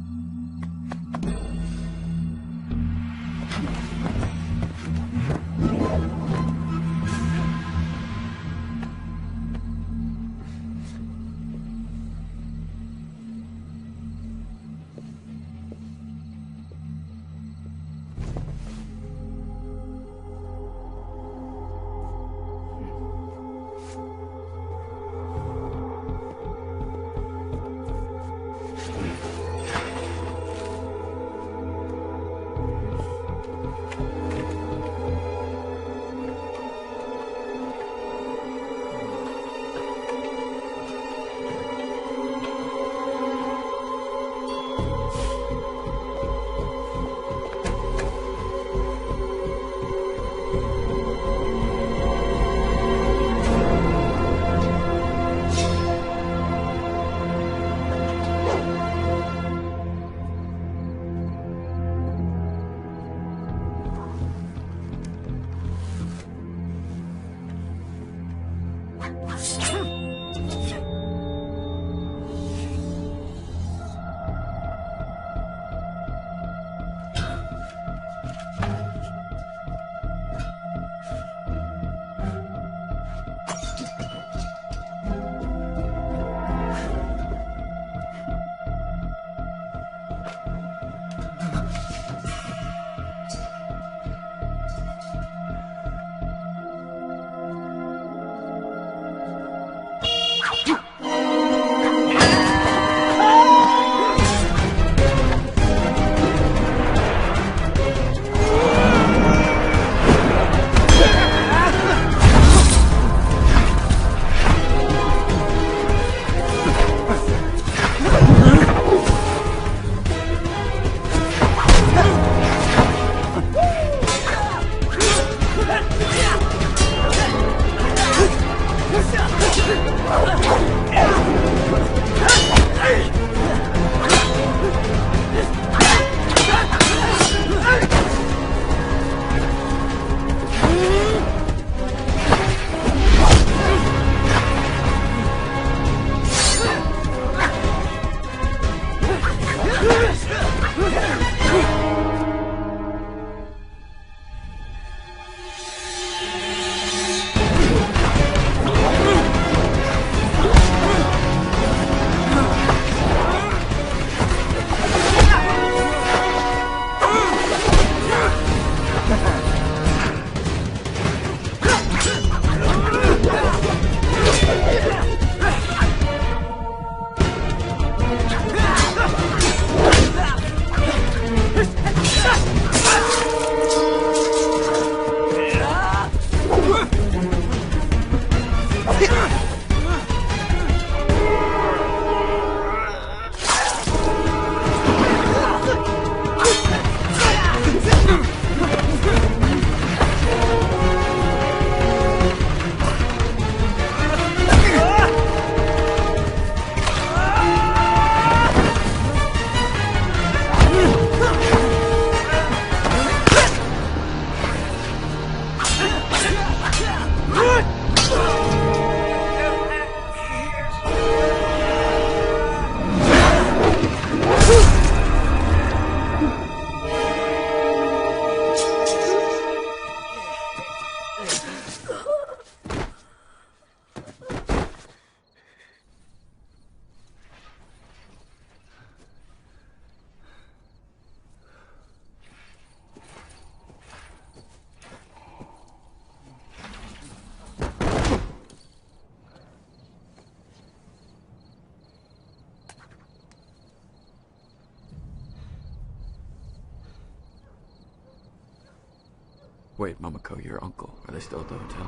Wait, Mamako, your uncle. Are they still at the hotel?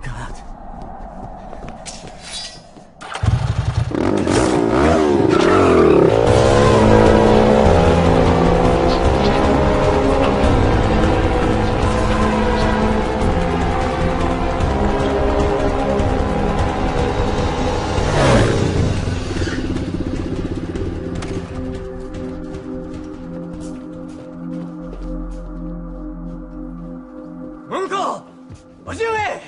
God. Uncle! What's your way?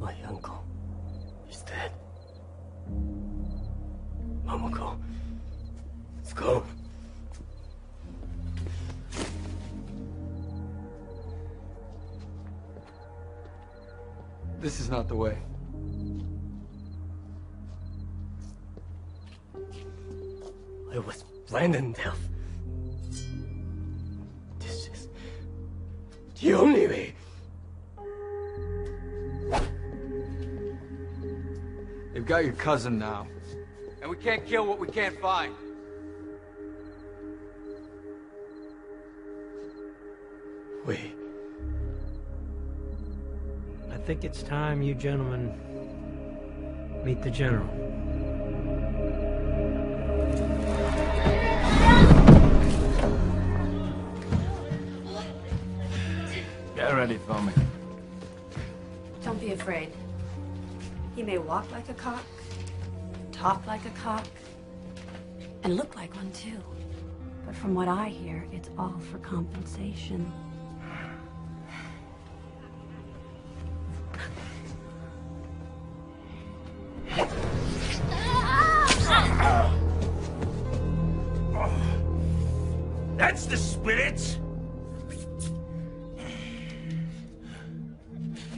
My uncle is dead. Mamako, let's go. This is not the way. I was blind and deaf. This is the only way. They've got your cousin now. And we can't kill what we can't find. Wait. I think it's time you gentlemen meet the general. Get ready for me. Don't be afraid. He may walk like a cock, talk like a cock, and look like one too. But from what I hear, it's all for compensation. That's the spirit!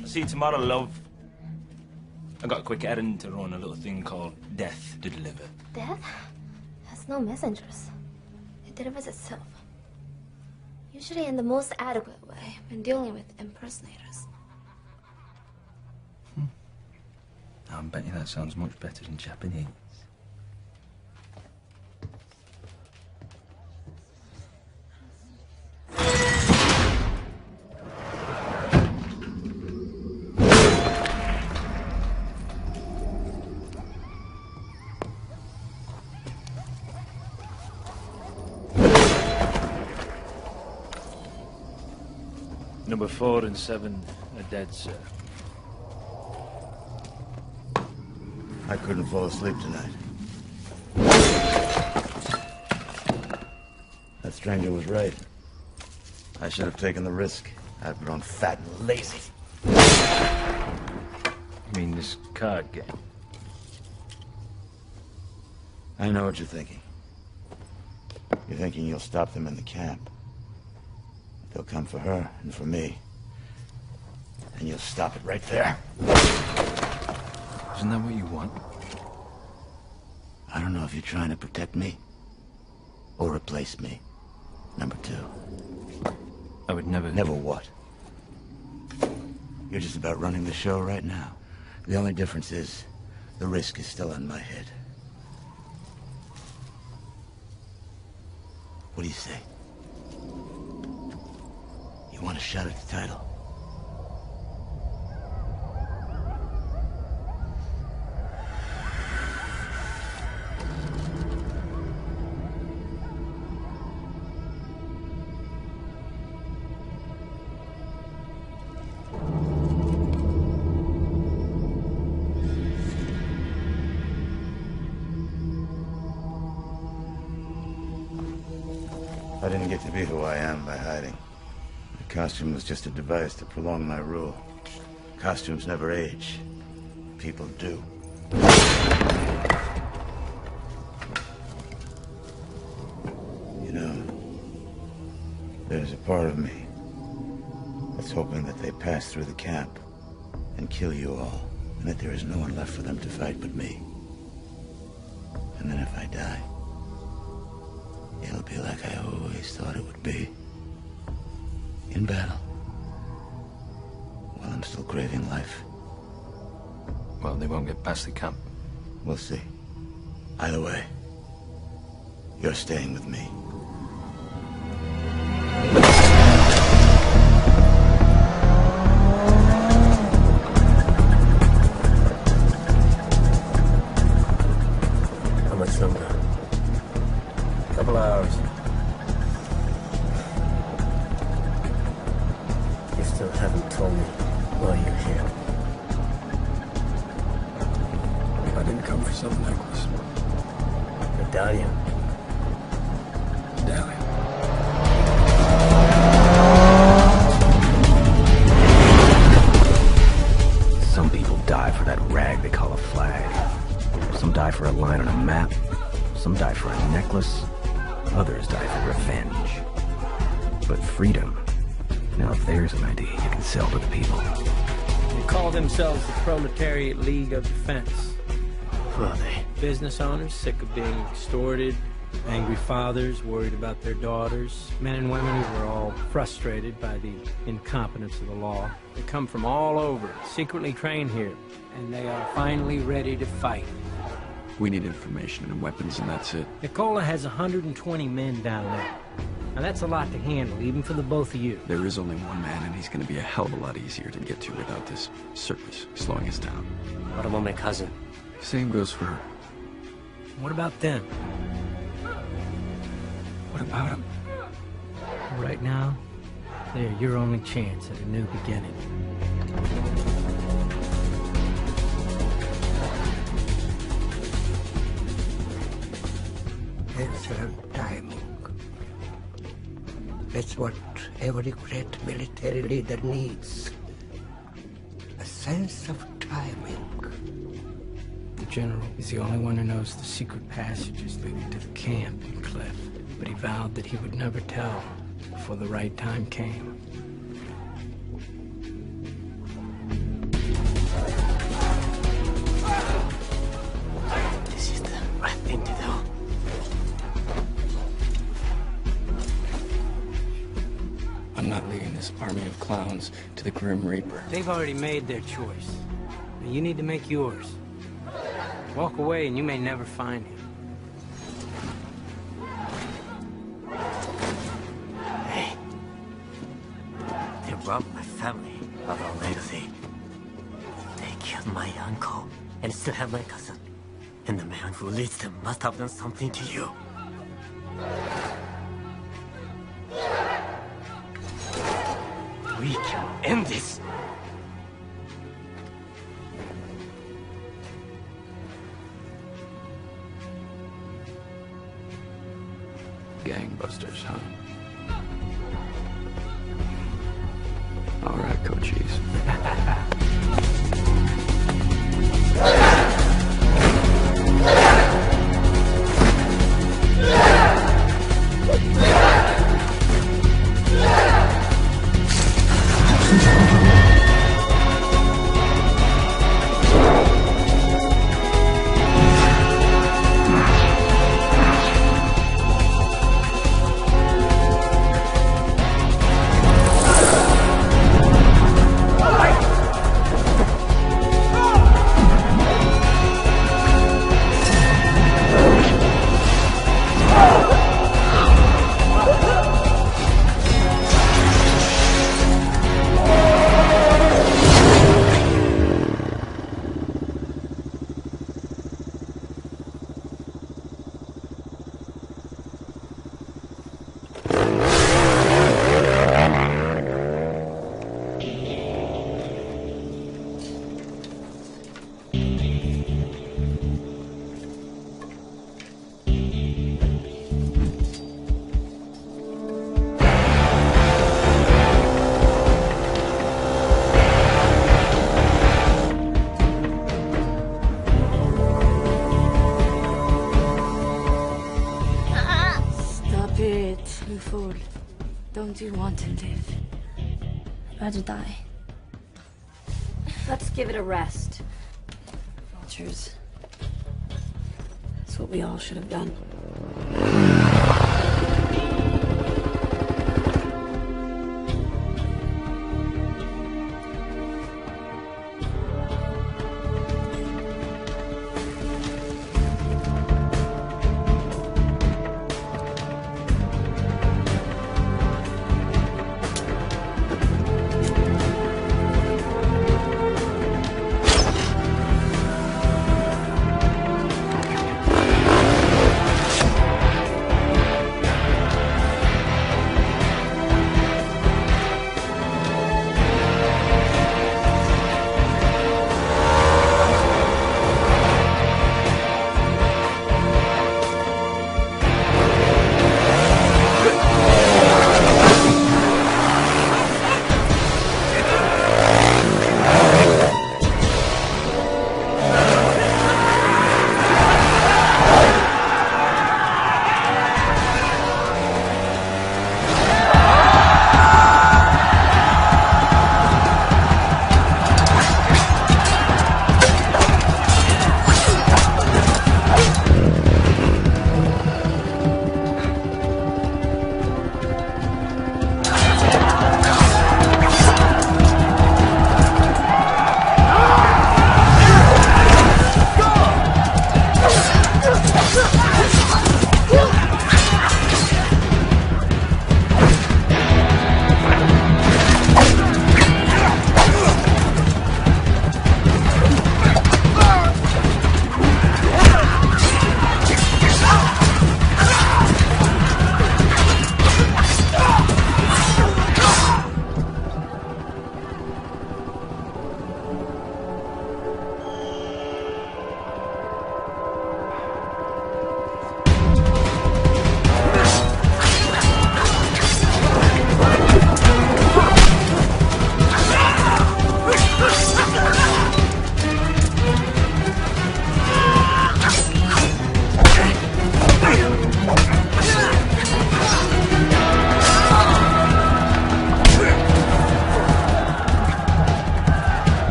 I'll see you tomorrow, love. I got a quick errand to run, a little thing called death to deliver. Death has no messengers. It delivers itself. Usually in the most adequate way when dealing with impersonators. I bet you that sounds much better in Japanese. Number 4 and 7 are dead, sir. I couldn't fall asleep tonight. That stranger was right. I should have taken the risk. I've grown fat and lazy. You mean this card game? I know what you're thinking. You're thinking you'll stop them in the camp. They'll come for her and for me. And you'll stop it right there. Isn't that what you want? I don't know if you're trying to protect me or replace me. Number 2. I would never... Never what? You're just about running the show right now. The only difference is the risk is still on my head. What do you say? You want a shot at the title? I didn't get to be who I am by hiding. The costume was just a device to prolong my rule. Costumes never age. People do. You know, there's a part of me that's hoping that they pass through the camp and kill you all, and that there is no one left for them to fight but me. And then if I die, it'll be like I always thought it would be. In battle. While them still craving life? Well, they won't get past the camp. We'll see. Either way, you're staying with me. How much longer? A couple hours. You still haven't told me why you're here. I didn't come for some necklace. Medallion. Medallion. Some people die for that rag they call a flag. Some die for a line on a map. Some die for a necklace. Others die for revenge. But freedom, now there's an idea you can sell to the people. They call themselves the Proletariat League of Defense. Who are they? Business owners sick of being extorted, angry fathers worried about their daughters, men and women who are all frustrated by the incompetence of the law. They come from all over, secretly trained here, and they are finally ready to fight. We need information and weapons, and that's it. Nicola has 120 men down there. Now that's a lot to handle, even for the both of you. There is only one man, and he's going to be a hell of a lot easier to get to without this circus slowing us down. What about my cousin? Same goes for her. What about them? What about him? Right now, they're your only chance at a new beginning. Excellent timing. That's what every great military leader needs. A sense of timing. The general is the only one who knows the secret passages leading to the camp and cliff, but he vowed that he would never tell before the right time came. This is the right thing to do. I'm not leading this army of clowns to the Grim Reaper. They've already made their choice. Now you need to make yours. Walk away and you may never find him. Hey. They robbed my family of our legacy. They killed my uncle and still have my cousin. And the man who leads them must have done something to you. We can end this. Gangbusters, huh? All right, Coaches. Don't you want to live? I'd rather die. Let's give it a rest. Vultures. That's what we all should have done.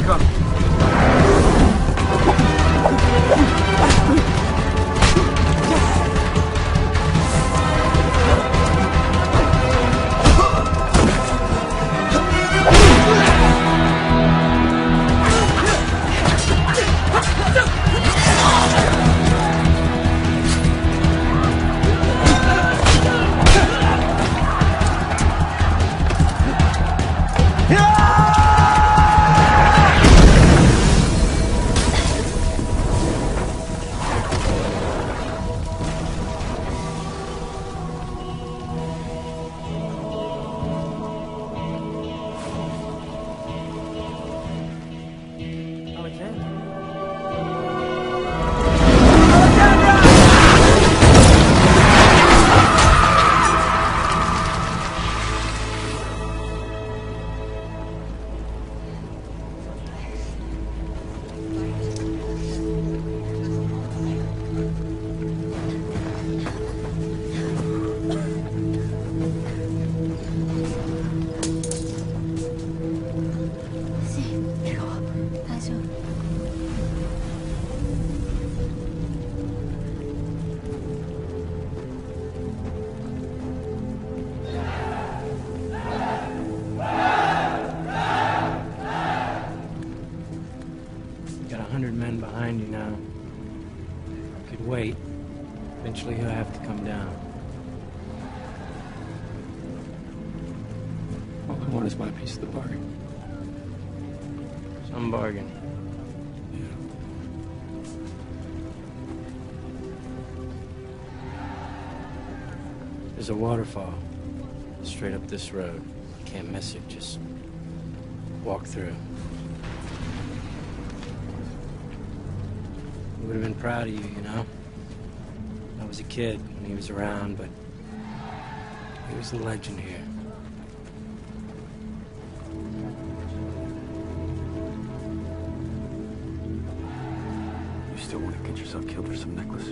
gun. Eventually he'll have to come down. All I want is my piece of the bargain. Some bargain. There's a waterfall straight up this road. You can't miss it, just walk through. I would have been proud of you, you know? I was a kid when he was around, but he was a legend here. You still want to get yourself killed for some necklace?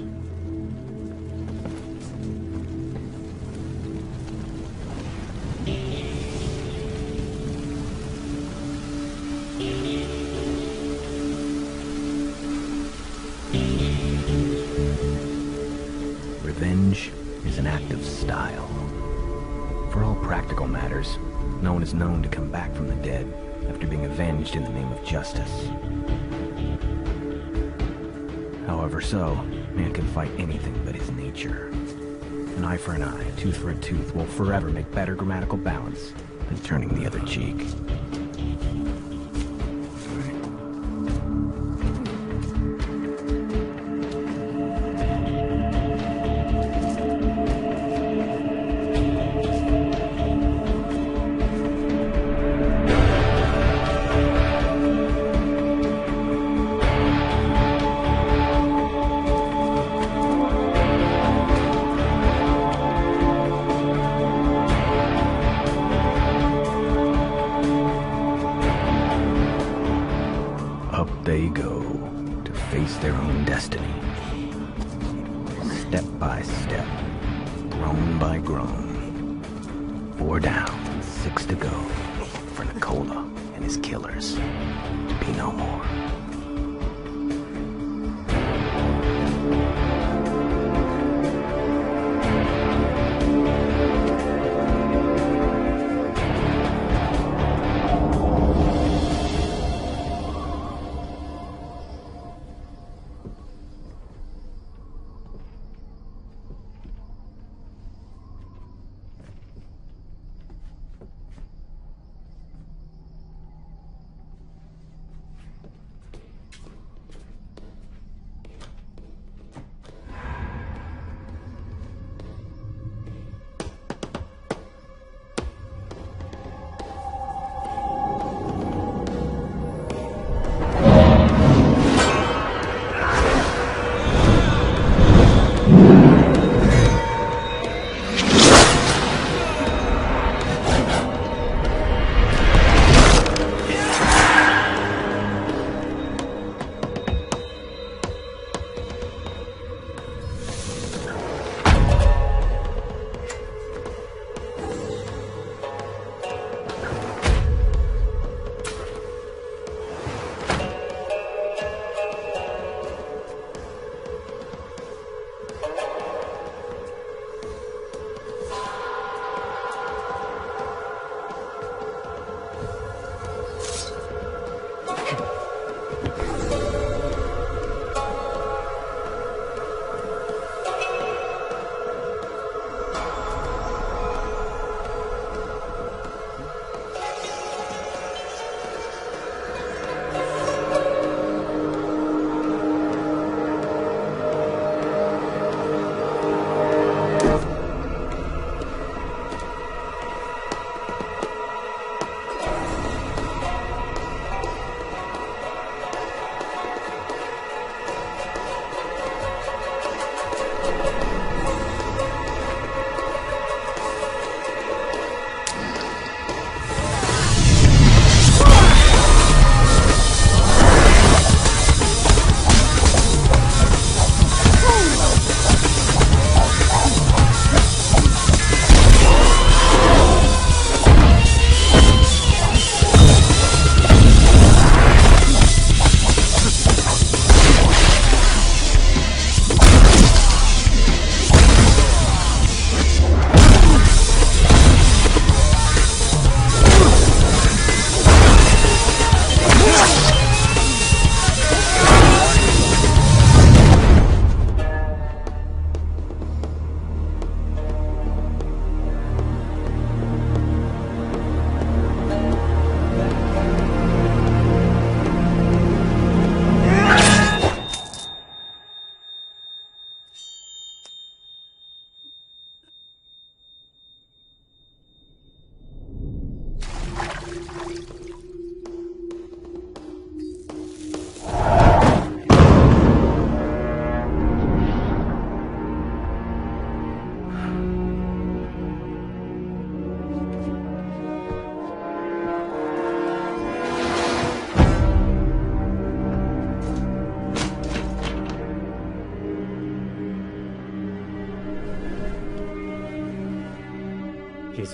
Revenge is an act of style. For all practical matters, no one is known to come back from the dead after being avenged in the name of justice. However so, man can fight anything but his nature. An eye for an eye, a tooth for a tooth will forever make better grammatical balance than turning the other cheek. They go to face their own destiny. Step by step, groan by groan. 4 down, 6 to go for Nicola and his killers to be no more.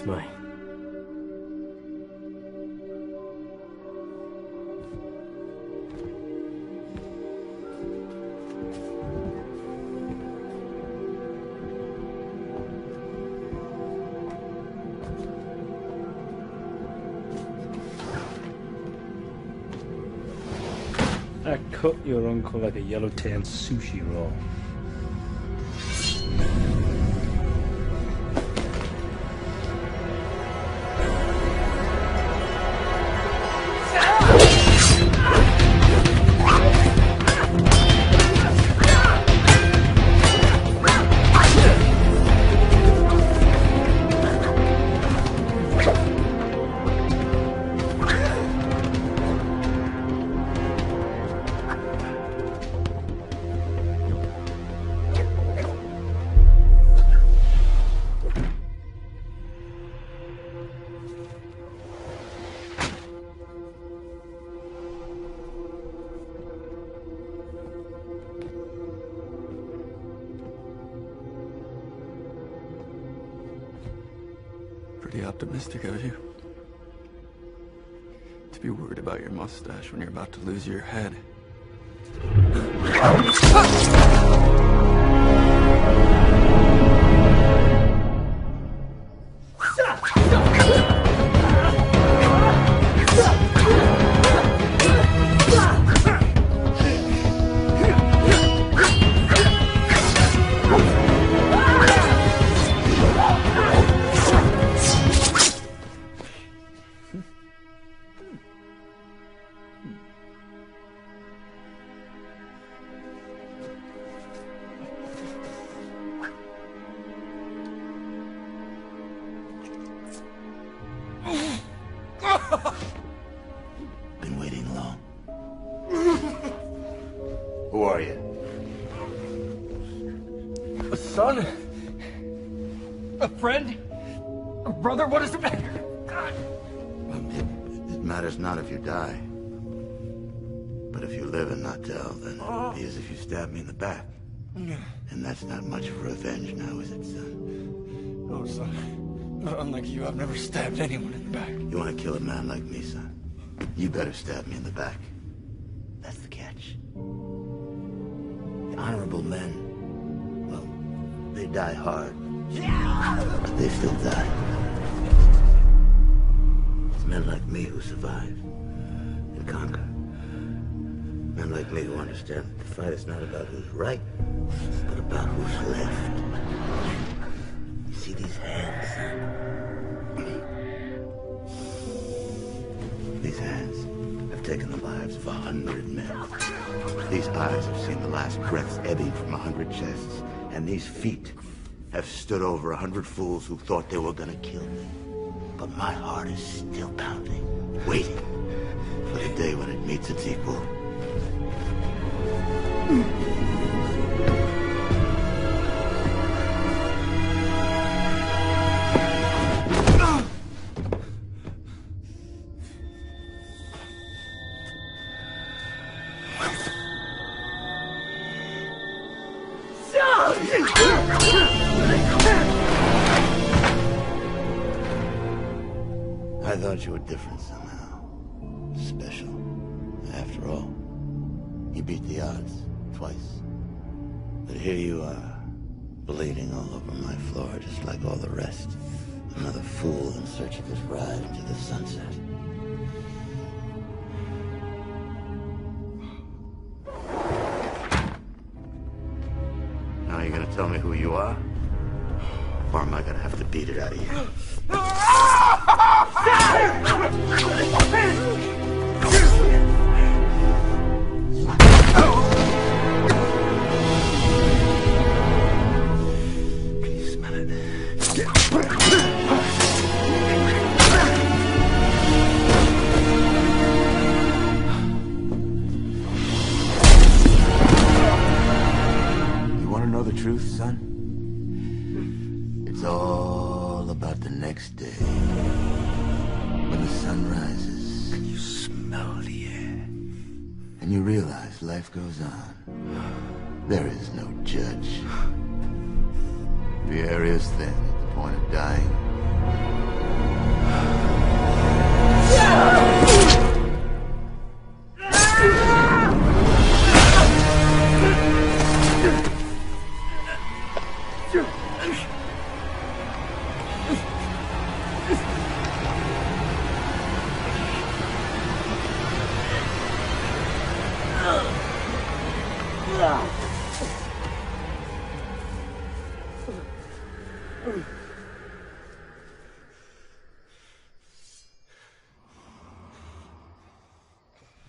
It's mine. I cut your uncle like a yellowtail sushi roll. Pretty optimistic of you. To be worried about your mustache when you're about to lose your head. Been waiting long. Who are you? A son? A friend? A brother? What does it matter? It matters not if you die. But if you live and not tell, then it'll be as if you stabbed me in the back. And that's not much of revenge now, is it, son? No, son. Not unlike you, I've never stabbed anyone in the back. You want to kill a man like me, son? You better stab me in the back. That's the catch. The honorable men, well, they die hard. But they still die. It's men like me who survive and conquer. Men like me who understand that the fight is not about who's right, but about who's left. You see these hands, son? These hands have taken the lives of 100 men. These eyes have seen the last breaths ebbing from 100 chests. And these feet have stood over 100 fools who thought they were gonna kill me. But my heart is still pounding, waiting for the day when it meets its equal. I thought you were different somehow. Special. After all, you beat the odds twice. But here you are, bleeding all over my floor just like all the rest. Another fool in search of his ride into the sunset. Now you're gonna tell me who you are? Or am I gonna have to beat it out of you? Can you smell it? You want to know the truth, son? It's all about the next day. When the sun rises. And you smell the air. And you realize life goes on. There is no judge. The air is thin at the point of dying.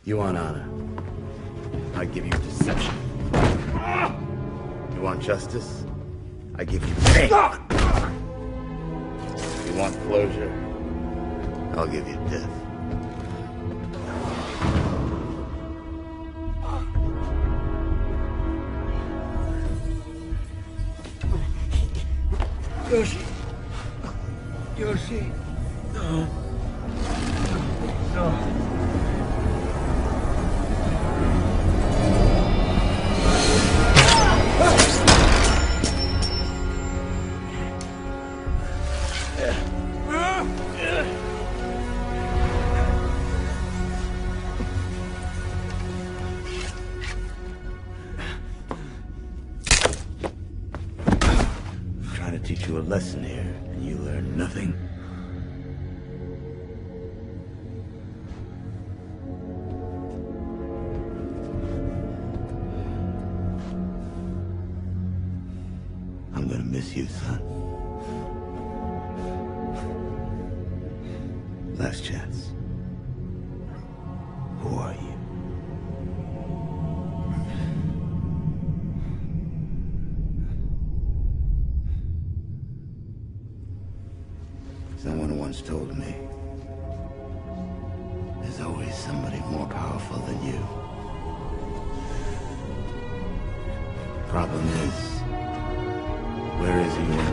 You want honor? I give you deception. You want justice? I give you pain. You want closure? I'll give you death. Yoshi. Yoshi. No. No. Trying to teach you a lesson here, and you learn nothing. I'm gonna miss you, son. Last chance. Who are you? Someone once told me, there's always somebody more powerful than you. Problem is, where is he now?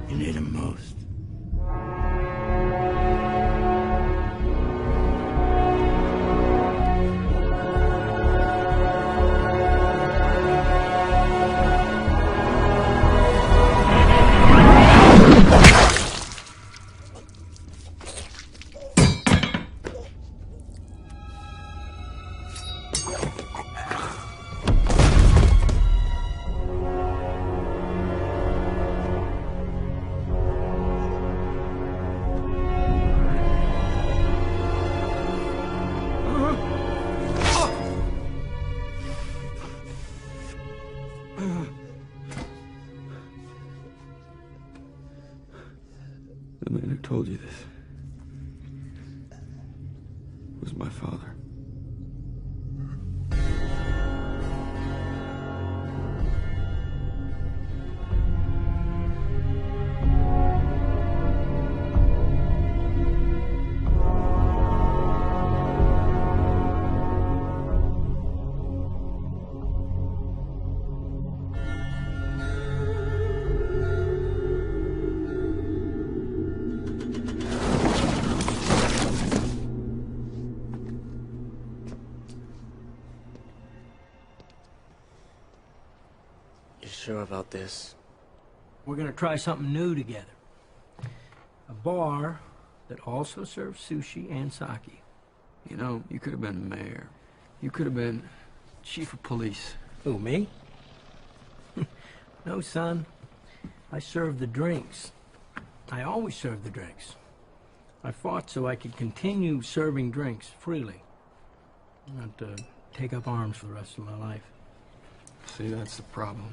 You need him most. The man who told you this was my father. You sure about this? We're gonna try something new together. A bar that also serves sushi and sake. You know, you could have been mayor. You could have been chief of police. Who, me? No, son. I serve the drinks. I always serve the drinks. I fought so I could continue serving drinks freely. Not to take up arms for the rest of my life. See, that's the problem.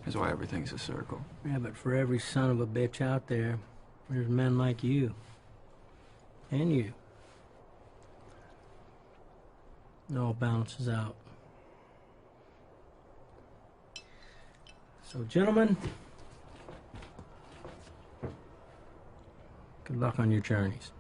That's why everything's a circle. Yeah, but for every son of a bitch out there, there's men like you. And you. It all balances out. So, gentlemen, good luck on your journeys.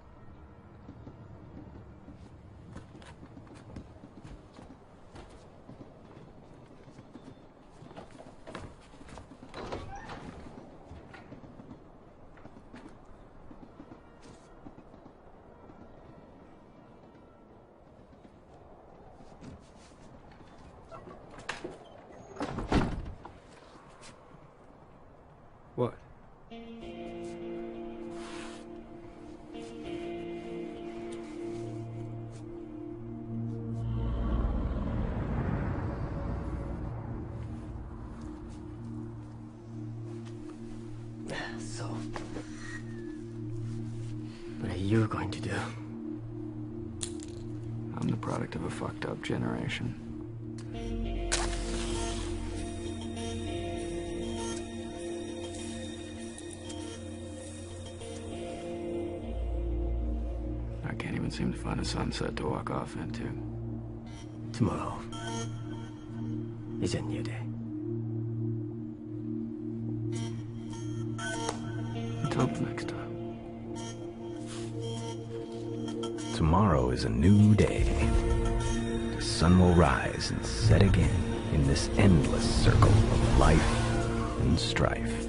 What? So, what are you going to do? I'm the product of a fucked up generation. I can't even seem to find a sunset to walk off into. Tomorrow is a new day. Until the next time. Tomorrow is a new day. The sun will rise and set again in this endless circle of life and strife.